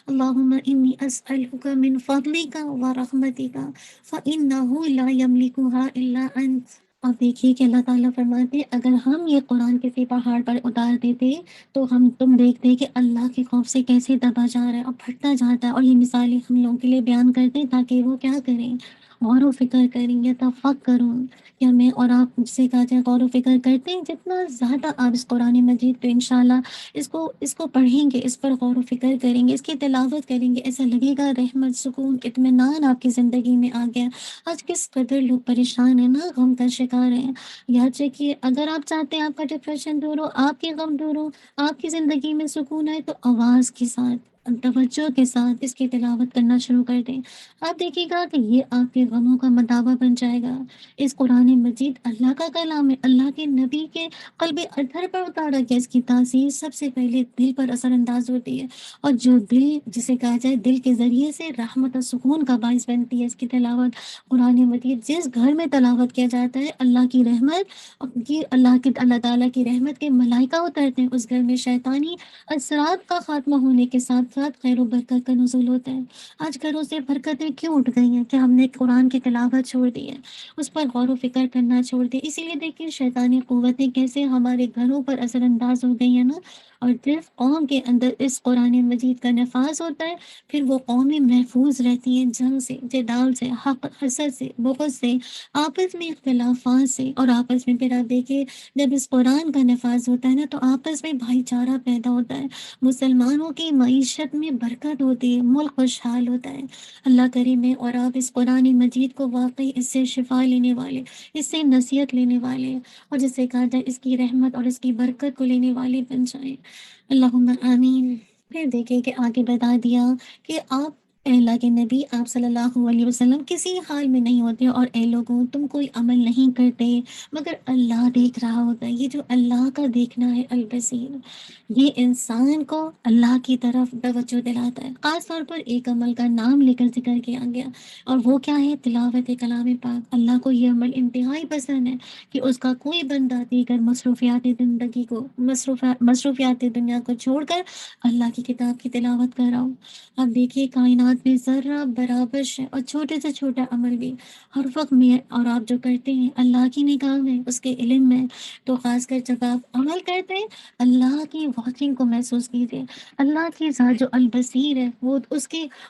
اللہم انی اسألک من فضلک و رحمتک فإنہ لا یملکها الا انت۔ اب دیکھیے کہ اللہ تعالیٰ فرماتے ہیں اگر ہم یہ قرآن کسی پہاڑ پر اتار دیتے تو تم دیکھتے کہ اللہ کے خوف سے کیسے دبا جا رہا ہے اور پھٹتا جاتا ہے، اور یہ مثالیں ہم لوگوں کے لیے بیان کرتے ہیں تاکہ وہ کیا کریں؟ غور و فکر کریں یا تفکروں۔ کیا میں اور آپ سے کہا جائے غور و فکر کرتے ہیں؟ جتنا زیادہ آپ اس قرآن مجید پہ انشاءاللہ اس کو پڑھیں گے، اس پر غور و فکر کریں گے، اس کی تلاوت کریں گے، ایسا لگے گا رحمت، سکون، اطمینان آپ کی زندگی میں آ گیا۔ آج کس قدر لوگ پریشان ہیں نا، غم کا شکار ہیں۔ یاد رکھیے اگر آپ چاہتے ہیں آپ کا ڈپریشن دور ہو، آپ کے غم دور ہو، آپ کی زندگی میں سکون آئے، تو آواز کے ساتھ توجہ کے ساتھ اس کی تلاوت کرنا شروع کر دیں، آپ دیکھیے گا کہ یہ آپ کے غموں کا مداوع بن جائے گا۔ اس قرآن مجید اللہ کا کلام ہے، اللہ کے نبی کے قلب ادھر پر اتارا گیا۔ اس کی تاثیر سب سے پہلے دل پر اثر انداز ہوتی ہے، اور جو دل جسے کہا جائے دل کے ذریعے سے رحمت اور سکون کا باعث بنتی ہے اس کی تلاوت۔ قرآن مجید جس گھر میں تلاوت کیا جاتا ہے، اللہ کی رحمت کی اللہ تعالیٰ کی رحمت کے ملائکہ اترتے ہیں، اس گھر میں شیطانی اثرات کا خاتمہ ہونے کے ساتھ ساتھ خیر و برکت کا نزول ہوتا ہے۔ آج گھروں سے برکتیں کیوں اٹھ گئی ہیں؟ کہ ہم نے قرآن کی تلاوت چھوڑ دی ہے، اس پر غور و فکر کرنا چھوڑ دیا۔ اسی لیے دیکھیے شیطانی قوتیں کیسے ہمارے گھروں پر اثر انداز ہو گئی ہیں نا۔ اور جس قوم کے اندر اس قرآن مجید کا نفاذ ہوتا ہے، پھر وہ قومیں محفوظ رہتی ہیں جنگ سے، جدال سے، حق حسد سے، بغض سے، آپس میں اختلافات سے۔ اور آپس میں پھر آپ دیکھیے جب اس قرآن کا نفاذ ہوتا ہے نا، تو آپس میں بھائی چارہ پیدا ہوتا ہے، مسلمانوں کی معیشت میں برکت ہوتی ہے، ملک خوشحال ہوتا ہے۔ اللہ کریم ہے اور آپ اس قرآن مجید کو واقعی اس سے شفا لینے والے، اس سے نصیحت لینے والے، اور جسے کہا جائے اس کی رحمت اور اس کی برکت کو لینے والے بن جائیں۔ اللہم آمین۔ پھر دیکھیں کہ آگے بتا دیا کہ آپ اے اللہ کے نبی آپ صلی اللہ علیہ وسلم کسی حال میں نہیں ہوتے، اور اے لوگوں تم کوئی عمل نہیں کرتے مگر اللہ دیکھ رہا ہوتا ہے۔ یہ جو اللہ کا دیکھنا ہے، البصیر، یہ انسان کو اللہ کی طرف توجہ دلاتا ہے۔ خاص طور پر ایک عمل کا نام لے کر ذکر کیا گیا، اور وہ کیا ہے؟ تلاوت کلام پاک۔ اللہ کو یہ عمل انتہائی پسند ہے کہ اس کا کوئی بندہ دیگر مصروفیات زندگی کو مصروفیات دنیا کو چھوڑ کر اللہ کی کتاب کی تلاوت کر رہا ہوں۔ اب دیکھیے کائنات میں ذرہ برابر ہے، اور چھوٹے سے چھوٹا عمل بھی ہر وقت میں اور آپ جو کرتے ہیں اللہ کی نگاہ میں، اس کے علم میں۔ تو خاص کر جب آپ عمل کرتے ہیں، اللہ کی واچنگ کو محسوس کیجیے، اللہ کی ذات جو البصیر ہے، وہ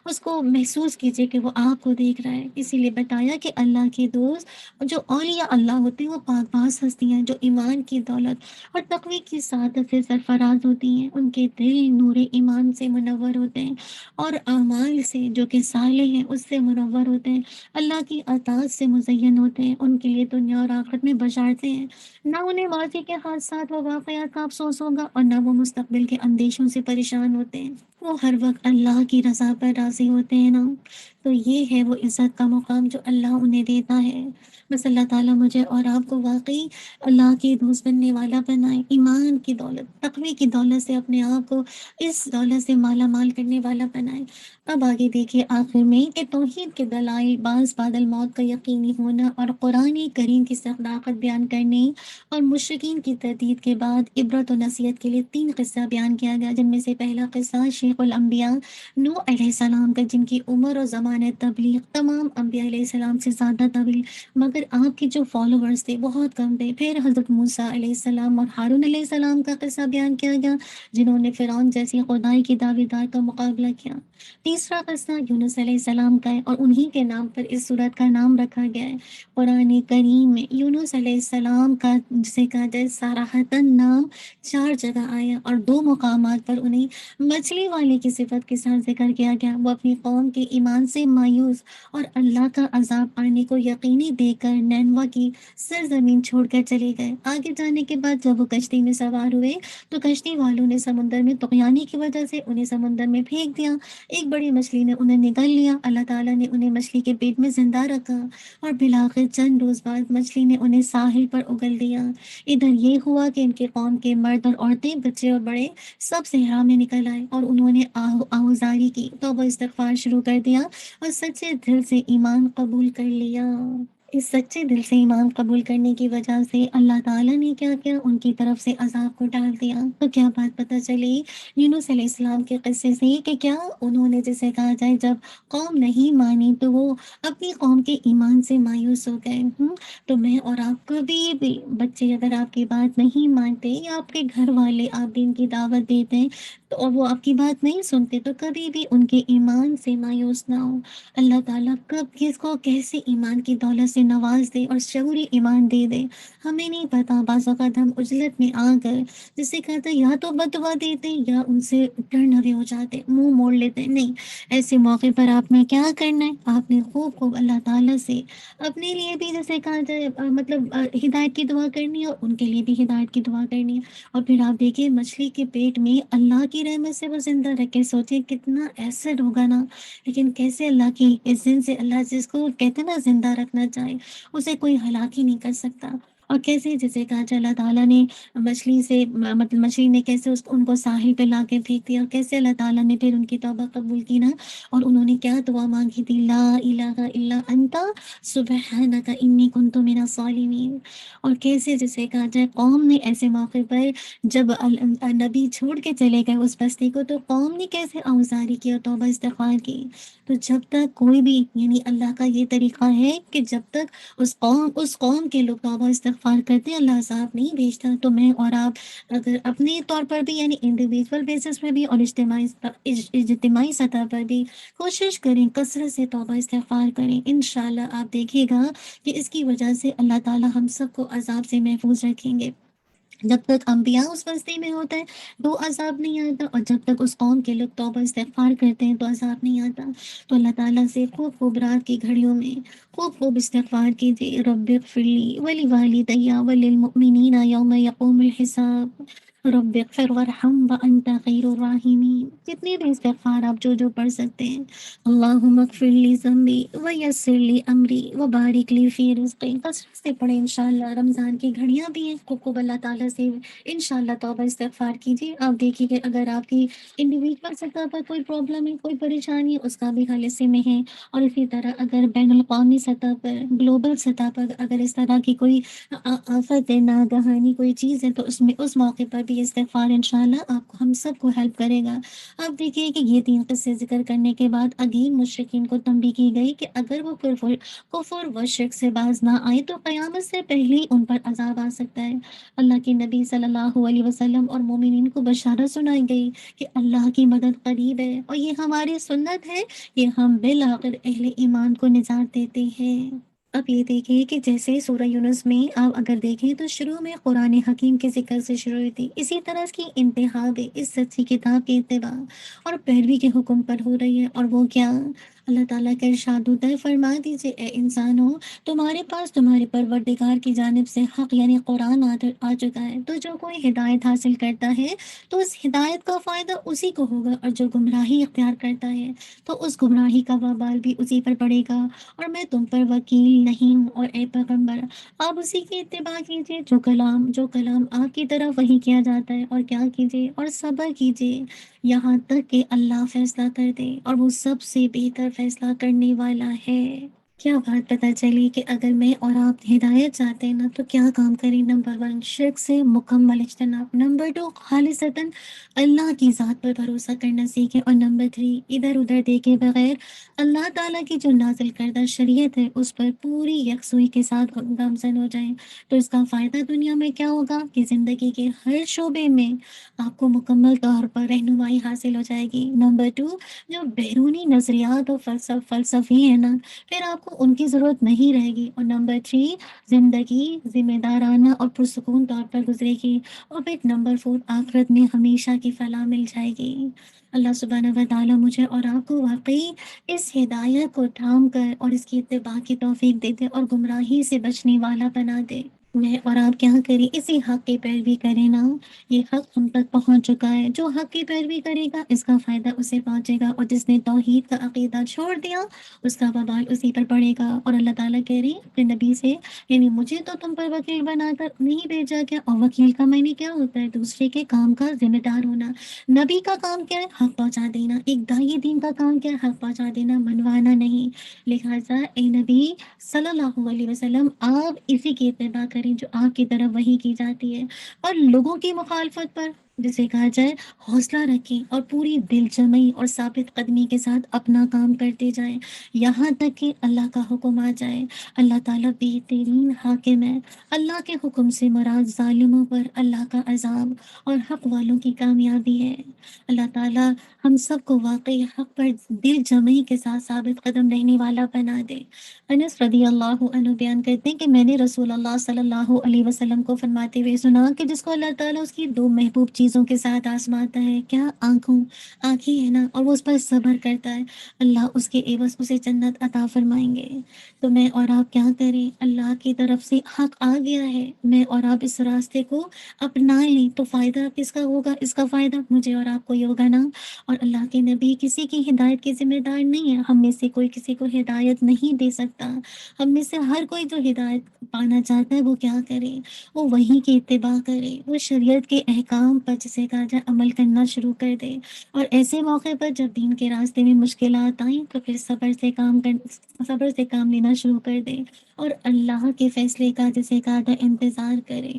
اس کو محسوس کیجیے کہ وہ آپ کو دیکھ رہا ہے۔ اسی لیے بتایا کہ اللہ کے دوست جو اولیاء اللہ ہوتے ہیں وہ پاک باز ہستی ہیں، جو ایمان کی دولت اور تقوی کی سعادت سے سرفراز ہوتی ہیں۔ ان کے دل نور ایمان سے منور ہوتے ہیں، اور اعمال سے جو کہ صالح ہیں اس سے منور ہوتے ہیں، اللہ کی اطاعت سے مزین ہوتے ہیں۔ ان کے لیے دنیا اور آخرت میں بشارتیں ہیں، نہ انہیں ماضی کے حادثات و واقعات کا افسوس ہوگا، اور نہ وہ مستقبل کے اندیشوں سے پریشان ہوتے ہیں۔ وہ ہر وقت اللہ کی رضا پر راضی ہوتے ہیں نا۔ تو یہ ہے وہ عزت کا مقام جو اللہ انہیں دیتا ہے۔ بس اللہ تعالیٰ مجھے اور آپ کو واقعی اللہ کی دوست بننے والا بنائے، ایمان کی دولت، تقوی کی دولت سے اپنے آپ کو اس دولت سے مالا مال کرنے والا بنائے۔ اب آگے دیکھیے آخر میں کہ توحید کے دلائل، بعض بعد الموت کا یقینی ہونا، اور قرآن کریم کی صداقت بیان کرنے، اور مشرکین کی تردید کے بعد عبرت و نصیحت کے لیے 3 قصہ بیان کیا گیا، جن میں سے پہلا قصہ شیخ الانبیاء نوح علیہ السلام کا، جن کی عمر و زمانہ تبلیغ تمام انبیاء علیہ السلام سے زیادہ طویل، مگر آپ کے جو فالوورز تھے بہت کم تھے۔ پھر حضرت موسیٰ علیہ السلام اور ہارون علیہ السلام کا قصہ بیان کیا گیا، جنہوں نے فرعون جیسی خدائی کی دعوے دار کا مقابلہ کیا۔ تیسرا قصہ یونس علیہ السلام کا ہے، اور انہی کے نام پر اس سورت کا نام رکھا گیا ہے۔ قرآن کریم میں یونس علیہ السلام کا جسے کہا جائے صراحتاً نام 4 جگہ آیا، اور 2 مقامات پر انہیں مچھلی والے کی صفت کے ساتھ ذکر کیا گیا۔ وہ اپنی قوم کے ایمان سے مایوس اور اللہ کا عذاب آنے کو یقینی دیکھ کر نینوا کی سرزمین چھوڑ کر چلے گئے۔ آگے جانے کے بعد جب وہ کشتی میں سوار ہوئے، تو کشتی والوں نے سمندر میں طغیانی کی وجہ سے انہیں سمندر میں پھینک دیا۔ ایک بڑی مچھلی نے انہیں نگل لیا، اللہ تعالیٰ نے انہیں مچھلی کے پیٹ میں زندہ رکھا، اور بالآخر چند روز بعد مچھلی نے انہیں ساحل پر اگل دیا۔ ادھر یہ ہوا کہ ان کے قوم کے مرد اور عورتیں، بچے اور بڑے، سب صحرا میں نکل آئے، اور انہوں نے آہوزاری کی، توبہ استغفار شروع کر دیا، اور سچے دل سے ایمان قبول کر لیا۔ اس سچے دل سے ایمان قبول کرنے کی وجہ سے اللہ تعالیٰ نے کیا کیا؟ ان کی طرف سے عذاب کو ٹال دیا۔ تو کیا بات پتہ چلی یونس علیہ السلام کے قصے سے؟ کہ کیا انہوں نے جسے کہا جائے جب قوم نہیں مانی تو وہ اپنی قوم کے ایمان سے مایوس ہو گئے۔ تو میں اور آپ کبھی بھی، بچے اگر آپ کی بات نہیں مانتے، یا آپ کے گھر والے آپ دین کی دعوت دیتے ہیں تو اور وہ آپ کی بات نہیں سنتے، تو کبھی بھی ان کے ایمان سے مایوس نہ ہو۔ اللہ تعالیٰ کب کس کو کیسے ایمان کی دولت سے سے نواز دے اور شعوری ایمان دے دے۔ ہمیں نہیں پتا، بعض اوقات ہم عجلت میں آ کر جسے کہتے ہیں یا تو بددعا دیتے یا ان سے ٹرن اوے ہو جاتے، منہ موڑ لیتے۔ نہیں، ایسے موقع پر آپ نے کیا کرنا ہے، آپ نے خوب خوب اللہ تعالیٰ سے اپنے لیے بھی جیسے کہا جائے ہدایت کی دعا کرنی ہے، اور ان کے لیے بھی ہدایت کی دعا کرنی ہے۔ اور پھر آپ دیکھیے مچھلی کے پیٹ میں اللہ کی رحمت سے وہ زندہ رکھے، سوچے کتنا ایسڈ ہوگا نا، لیکن کیسے اللہ کی عزت سے، اللہ جس کو کہتے ہیں نا زندہ رکھنا چاہے اسے کوئی ہلاک ہی نہیں کر سکتا۔ اور کیسے جیسے کہا جائے اللہ تعالیٰ نے مچھلی سے مطلب مچھلی نے کیسے ان کو ساحل پہ لا کے پھینک دیا، اور کیسے اللہ تعالیٰ نے پھر ان کی توبہ قبول کی نا، اور انہوں نے کیا دعا مانگی تھی، لا الہ الا انت سبحانک انی کنت من الظالمین۔ اور کیسے جیسے کہا جائے قوم نے ایسے موقع پر جب نبی چھوڑ کے چلے گئے اس بستی کو، تو قوم نے کیسے آوزاری کی اور توبہ استغفار کی۔ تو جب تک کوئی بھی یعنی اللہ کا یہ طریقہ ہے کہ جب تک اس قوم کے لوگ توبہ استغفار کرتے ہیں اللہ عذاب نہیں بھیجتا۔ تو میں اور آپ اگر اپنے طور پر بھی یعنی انڈیویجول بیسس پہ بھی اور اجتماعی سطح پر بھی کوشش کریں، کثرت سے توبہ استغفار کریں، انشاءاللہ آپ دیکھیے گا کہ اس کی وجہ سے اللہ تعالی ہم سب کو عذاب سے محفوظ رکھیں گے۔ جب تک انبیاء اس بستی میں ہوتے ہیں تو عذاب نہیں آتا، اور جب تک اس قوم کے لوگ توبہ استغفار کرتے ہیں تو عذاب نہیں آتا۔ تو اللہ تعالیٰ سے خوب خوب رات کی گھڑیوں میں خوب خوب استغفار کیجیے، رب اغفر لی ولی والدی وللمؤمنین یوم یقوم الحساب، رب اغفر وارحم وانت خیر الراحمین۔ جتنے بھی استغفار آپ جو پڑھ سکتے ہیں، اللہم اغفر لی ذنبی ویسر لی امری وبارک لی فی رزقی، کثرت سے پڑھیں انشاءاللہ۔ رمضان کی گھڑیاں بھی ہیں، خوب اللہ تعالیٰ سے انشاءاللہ توبہ استغفار کیجیے۔ آپ دیکھیے کہ اگر آپ کی انڈیویجول سطح پر کوئی پرابلم ہے، کوئی پریشانی ہے، اس کا بھی حل اسی میں ہے۔ اور اسی طرح اگر بین الاقوامی سطح پر، گلوبل سطح پر اگر اس طرح کی کوئی آفت ہے، ناگہانی کوئی چیز ہے، تو اس موقع پر بھی استغفار انشاءاللہ آپ کو ہم سب کو ہیلپ کرے گا۔ اب دیکھیے کہ یہ 3 قصے ذکر کرنے کے بعد اگین مشرکین کو تنبیہ کی گئی کہ اگر وہ کفر و شرک سے باز نہ آئے تو قیامت سے پہلے ہی ان پر عذاب آ سکتا ہے۔ اللہ کے نبی صلی اللہ علیہ وسلم اور مومنین کو بشارت سنائی گئی کہ اللہ کی مدد قریب ہے، اور یہ ہماری سنت ہے کہ ہم بالآخر اہل ایمان کو نجات دیتے ہیں۔ اب یہ دیکھیں کہ جیسے سورہ یونس میں آپ اگر دیکھیں تو شروع میں قرآن حکیم کے ذکر سے شروع ہوئی تھی، اسی طرح اس کی انتہا بھی اس سچی کتاب کے اتباع اور پیروی کے حکم پر ہو رہی ہے۔ اور وہ کیا، اللہ تعالیٰ کا ارشاد ہوتا ہے، فرما دیجئے اے انسانوں، تمہارے پاس تمہارے پروردگار کی جانب سے حق یعنی قرآن آ چکا ہے، تو جو کوئی ہدایت حاصل کرتا ہے تو اس ہدایت کا فائدہ اسی کو ہوگا، اور جو گمراہی اختیار کرتا ہے تو اس گمراہی کا وبال بھی اسی پر پڑے گا، اور میں تم پر وکیل نہیں ہوں۔ اور اے پیغمبر، آپ اسی کی اتباع کیجیے جو کلام آپ کی طرف وحی کیا جاتا ہے، اور کیا کیجیے اور صبر کیجیے یہاں تک کہ اللہ فیصلہ کر دے، اور وہ سب سے بہتر فیصلہ کرنے والا ہے۔ کیا بات پتہ چلی کہ اگر میں اور آپ ہدایت چاہتے ہیں نا تو کیا کام کریں؟ نمبر 1 شرک سے مکمل اجتناب، نمبر 2 خالصتاً اللہ کی ذات پر بھروسہ کرنا سیکھیں، اور نمبر 3 ادھر ادھر دیکھے بغیر اللہ تعالیٰ کی جو نازل کردہ شریعت ہے اس پر پوری یکسوئی کے ساتھ گامزن ہو جائیں۔ تو اس کا فائدہ دنیا میں کیا ہوگا کہ زندگی کے ہر شعبے میں آپ کو مکمل طور پر رہنمائی حاصل ہو جائے گی۔ نمبر 2 جو بیرونی نظریات اور فلسفی ہیں نا، پھر آپ کو ان کی ضرورت نہیں رہے گی۔ اور نمبر 3 زندگی ذمہ دارانہ اور پرسکون طور پر گزرے گی۔ اور پھر نمبر 4 آخرت میں ہمیشہ کی فلاح مل جائے گی۔ اللہ سبحانہ و تعالیٰ مجھے اور آپ کو واقعی اس ہدایت کو تھام کر اور اس کی اتباع کی توفیق دے دے، اور گمراہی سے بچنے والا بنا دے۔ میں اور آپ کیا کریں، اسی حق کی پیروی کریں نا، یہ حق ہم تک پہنچ چکا ہے۔ جو حق کی پیروی کرے گا اس کا فائدہ اسے پہنچے گا، اور جس نے توحید کا عقیدہ چھوڑ دیا اس کا وبال اسی پر پڑے گا۔ اور اللہ تعالیٰ کہہ رہی ہے اپنے نبی سے، یعنی مجھے تو تم پر وکیل بنا کر نہیں بھیجا گیا، اور وکیل کا معنی کیا ہوتا ہے؟ دوسرے کے کام کا ذمہ دار ہونا۔ نبی کا کام کیا ہے؟ حق پہنچا دینا۔ ایک داعی دین کا کام کیا ہے؟ حق پہنچا دینا، منوانا نہیں۔ لہٰذا اے نبی صلی اللہ علیہ وسلم، آپ اسی کی اتباع کریں جو آپ کی طرف وحی کی جاتی ہے، اور لوگوں کی مخالفت پر جسے کہا جائے حوصلہ رکھیں اور پوری دل جمعی اور ثابت قدمی کے ساتھ اپنا کام کرتے جائیں، یہاں تک کہ اللہ کا حکم آ جائے۔ اللہ تعالیٰ بہترین حاکم ہے۔ اللہ کے حکم سے مراد ظالموں پر اللہ کا عذاب اور حق والوں کی کامیابی ہے۔ اللہ تعالیٰ ہم سب کو واقعی حق پر دل جمعی کے ساتھ ثابت قدم رہنے والا بنا دے۔ انس رضی اللہ عنہ بیان کرتے ہیں کہ میں نے رسول اللہ صلی اللہ علیہ وسلم کو فرماتے ہوئے سنا کہ جس کو اللہ تعالیٰ اس کی دو محبوب چیزوں کے ساتھ آزماتا ہے، کیا آنکھیں ہے نا، اور وہ اس پر صبر کرتا ہے، اللہ اس کے عوض اسے جنت عطا فرمائیں گے۔ تو میں اور آپ کیا کریں؟ اللہ کی طرف سے حق آ گیا ہے، میں اور آپ اس راستے کو اپنا لیں تو فائدہ کس کا ہوگا؟ اس کا فائدہ مجھے اور آپ کو ہی ہوگا نا۔ اور اللہ کے نبی کسی کی ہدایت کے ذمہ دار نہیں ہے، ہم میں سے کوئی کسی کو ہدایت نہیں دے سکتا۔ ہم میں سے ہر کوئی جو ہدایت پانا چاہتا ہے وہ کیا کرے؟ وہ وحی کی اتباع کرے، وہ شریعت کے احکام پر جسے کہا جائے عمل کرنا شروع کر دے، اور ایسے موقع پر جب دین کے راستے میں مشکلات آئیں تو پھر صبر سے کام لینا شروع کر دے، اور اللہ کے فیصلے کا جسے کہا جائے انتظار کرے۔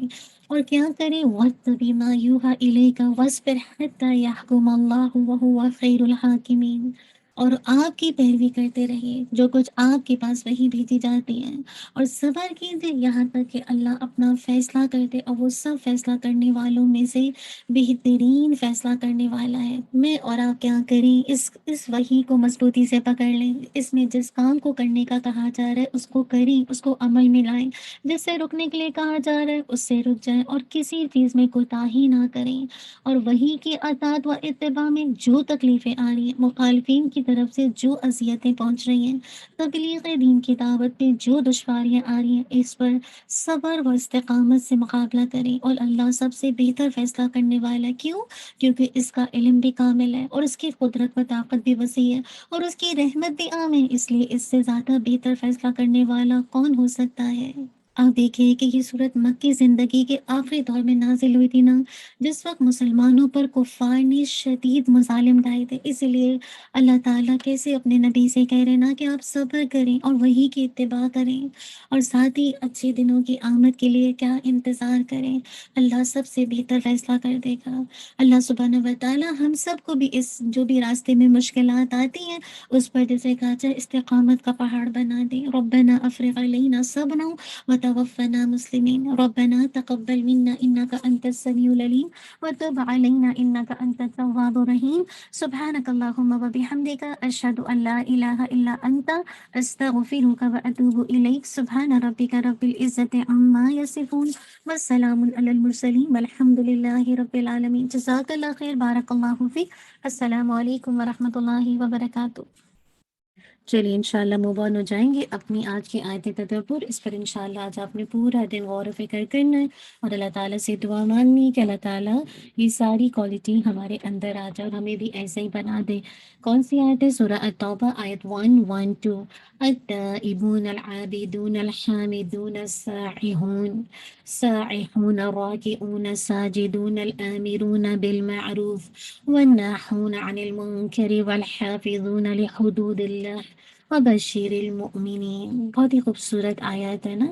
اور کیا کریں؟ وَاتَّبِعْ مَا يُوحَىٰ إِلَيْكَ وَاصْبِرْ حَتَّىٰ يَحْكُمَ اللَّهُ وَهُوَ خَيْرُ الْحَاكِمِينَ۔ اور آپ کی پیروی کرتے رہیے جو کچھ آپ کے پاس وہی بھیجی جاتی ہیں، اور صبر کیجیے یہاں تک کہ اللہ اپنا فیصلہ کر دے، اور وہ سب فیصلہ کرنے والوں میں سے بہترین فیصلہ کرنے والا ہے۔ میں اور آپ کیا کریں؟ اس وحی کو مضبوطی سے پکڑ لیں، اس میں جس کام کو کرنے کا کہا جا رہا ہے اس کو کریں، اس کو عمل میں لائیں، جس سے رکنے کے لیے کہا جا رہا ہے اس سے رک جائیں، اور کسی چیز میں کوتاہی نہ کریں۔ اور وحی کی اطاعت و اتباع میں جو تکلیفیں آ رہی ہیں، مخالفین کی طرف سے جو اذیتیں پہنچ رہی ہیں، تبلیغ دین کی دعوت میں جو دشواریاں آ رہی ہیں، اس پر صبر و استقامت سے مقابلہ کریں، اور اللہ سب سے بہتر فیصلہ کرنے والا ہے۔ کیوں؟ کیونکہ اس کا علم بھی کامل ہے، اور اس کی قدرت و طاقت بھی وسیع ہے، اور اس کی رحمت بھی عام ہے، اس لیے اس سے زیادہ بہتر فیصلہ کرنے والا کون ہو سکتا ہے؟ آپ دیکھیں کہ یہ صورت مکی زندگی کے آخری دور میں نازل ہوئی تھی نا، جس وقت مسلمانوں پر کفار نے شدید مظالم ڈھائے تھے، اسی لیے اللہ تعالیٰ کیسے اپنے نبی سے کہہ رہے نا کہ آپ صبر کریں اور وحی کی اتباع کریں، اور ساتھ ہی اچھے دنوں کی آمد کے لیے کیا انتظار کریں، اللہ سب سے بہتر فیصلہ کر دے گا۔ اللہ سبحانہ و تعالیٰ ہم سب کو بھی اس جو بھی راستے میں مشکلات آتی ہیں اس پر جیسے کہا جائے استقامت کا پہاڑ بنا دیں۔ ربنا افرغ علینا صبرا وتوفنا مسلمین، ربنا تقبل منا انك انت السميع العليم وتب علينا انك انت التواب الرحيم، سبحانك اللهم وبحمدك اشهد ان لا اله الا انت استغفرك واتوب اليك، سبحان ربك رب العزة عما يصفون والسلام على المرسلين والحمد لله رب العالمين۔ جزاک اللہ خیر، بارک اللہ فیک۔ السلام علیکم ورحمۃ اللہ وبرکاتہ۔ چلیے انشاءاللہ موو آن ہو جائیں گے اپنی آج کی آیت تدبر، اس پر انشاءاللہ آج آپ نے پورا دن غور و فکر کرنا ہے، اور اللہ تعالیٰ سے دعا مانگنی ہے کہ اللہ تعالیٰ یہ ساری کوالٹی ہمارے اندر آ جائے اور ہمیں بھی ایسے ہی بنا دے۔ کون سی آیت ہے؟ سورہ التوبہ آیت 112، التائبون العابدون الحامدون السائحون الراکعون الساجدون الآمرون بالمعروف والناهون عن المنکر والحافظون لحدود اللہ وبشر المؤمنین۔ بہت ہی خوبصورت آیات ہے نا۔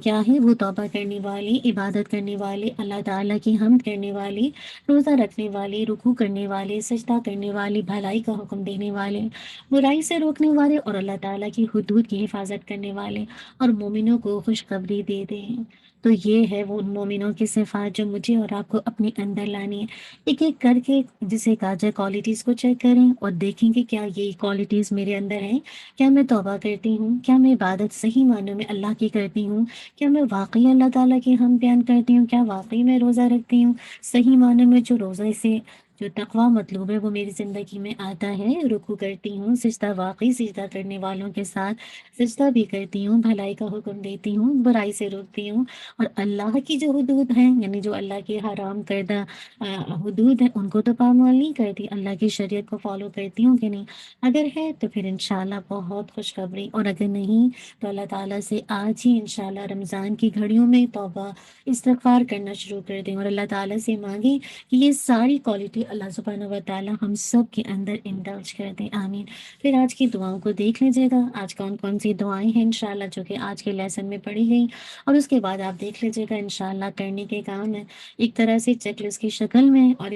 کیا ہے وہ؟ توبہ کرنے والے، عبادت کرنے والے، اللہ تعالیٰ کی حمد کرنے والے، روزہ رکھنے والے، رکوع کرنے والے، سجدہ کرنے والے، بھلائی کا حکم دینے والے، برائی سے روکنے والے، اور اللہ تعالیٰ کی حدود کی حفاظت کرنے والے، اور مومنوں کو خوشخبری دے دیں۔ تو یہ ہے وہ مومنوں کی صفات جو مجھے اور آپ کو اپنے اندر لانی ہے۔ ایک ایک کر کے جسے کہا جائے کوالٹیز کو چیک کریں اور دیکھیں کہ کیا یہ کوالٹیز میرے اندر ہیں، کیا میں توبہ کرتی ہوں، کیا میں عبادت صحیح معنوں میں اللہ کی کرتی ہوں، کیا میں واقعی اللہ تعالیٰ کی حمد بیان کرتی ہوں، کیا واقعی میں روزہ رکھتی ہوں، صحیح معنوں میں جو روزے سے جو تقویٰ مطلوب ہے وہ میری زندگی میں آتا ہے، رکوع کرتی ہوں، سجدہ واقعی سجدہ کرنے والوں کے ساتھ سجدہ بھی کرتی ہوں، بھلائی کا حکم دیتی ہوں، برائی سے روکتی ہوں، اور اللہ کی جو حدود ہیں یعنی جو اللہ کی حرام کردہ حدود ہیں ان کو تو پامال نہیں کرتی، اللہ کی شریعت کو فالو کرتی ہوں کہ نہیں؟ اگر ہے تو پھر انشاءاللہ بہت خوشخبری، اور اگر نہیں تو اللہ تعالیٰ سے آج ہی انشاءاللہ رمضان کی گھڑیوں میں توبہ استغفار کرنا شروع کر دیں، اور اللہ تعالیٰ سے مانگیں کہ یہ ساری کوالٹی کہ اللہ سبحانہ و تعالیٰ ہم سب کے اندر انڈلج کر دے، آمین۔ پھر آج کی دعاؤں کو دیکھ لیجیے گا، آج کون کون سی دعائیں ہیں انشاءاللہ جو کہ آج کے لیسن میں پڑھی گئی، اور اس کے بعد آپ دیکھ لیجیے گا انشاءاللہ کرنے کے کام ہے ایک طرح سے چیک لسٹ کی شکل میں، اور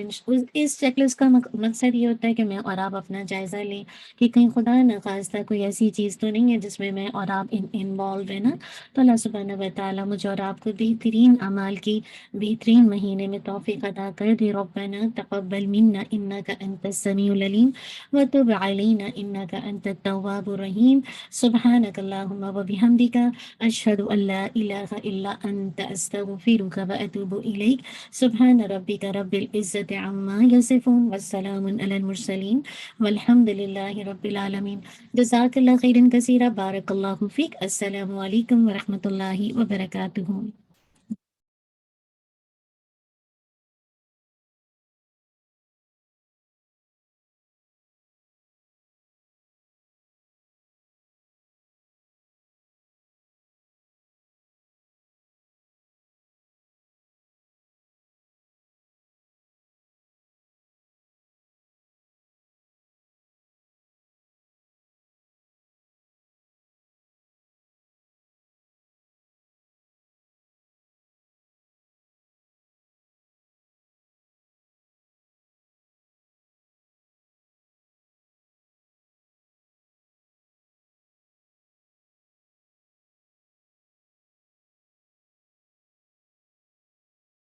اس چیک لسٹ کا مقصد یہ ہوتا ہے کہ میں اور آپ اپنا جائزہ لیں کہ کہیں خدا نخواستہ کوئی ایسی چیز تو نہیں ہے جس میں اور آپ انوالو ہے نا۔ تو اللہ سبحانہ و تعالیٰ مجھے اور آپ کو بہترین اعمال کی بہترین مہینے میں توفیق عطا کر دے۔ ربنا تقبل منا انک انت السمیع العلیم وتب علینا انک انت التواب الرحیم۔ سبحانک اللہم وبحمدک اشہد ان لا الہ الا انت استغفرک واتوب الیک۔ سبحان ربک رب العزت عما یصفون والسلام علی المرسلین والحمد للہ رب العالمین۔ جزاک اللہ خیرا کثیرا، بارک اللہ فیک۔ السلام علیکم ورحمۃ اللہ وبرکاتہ۔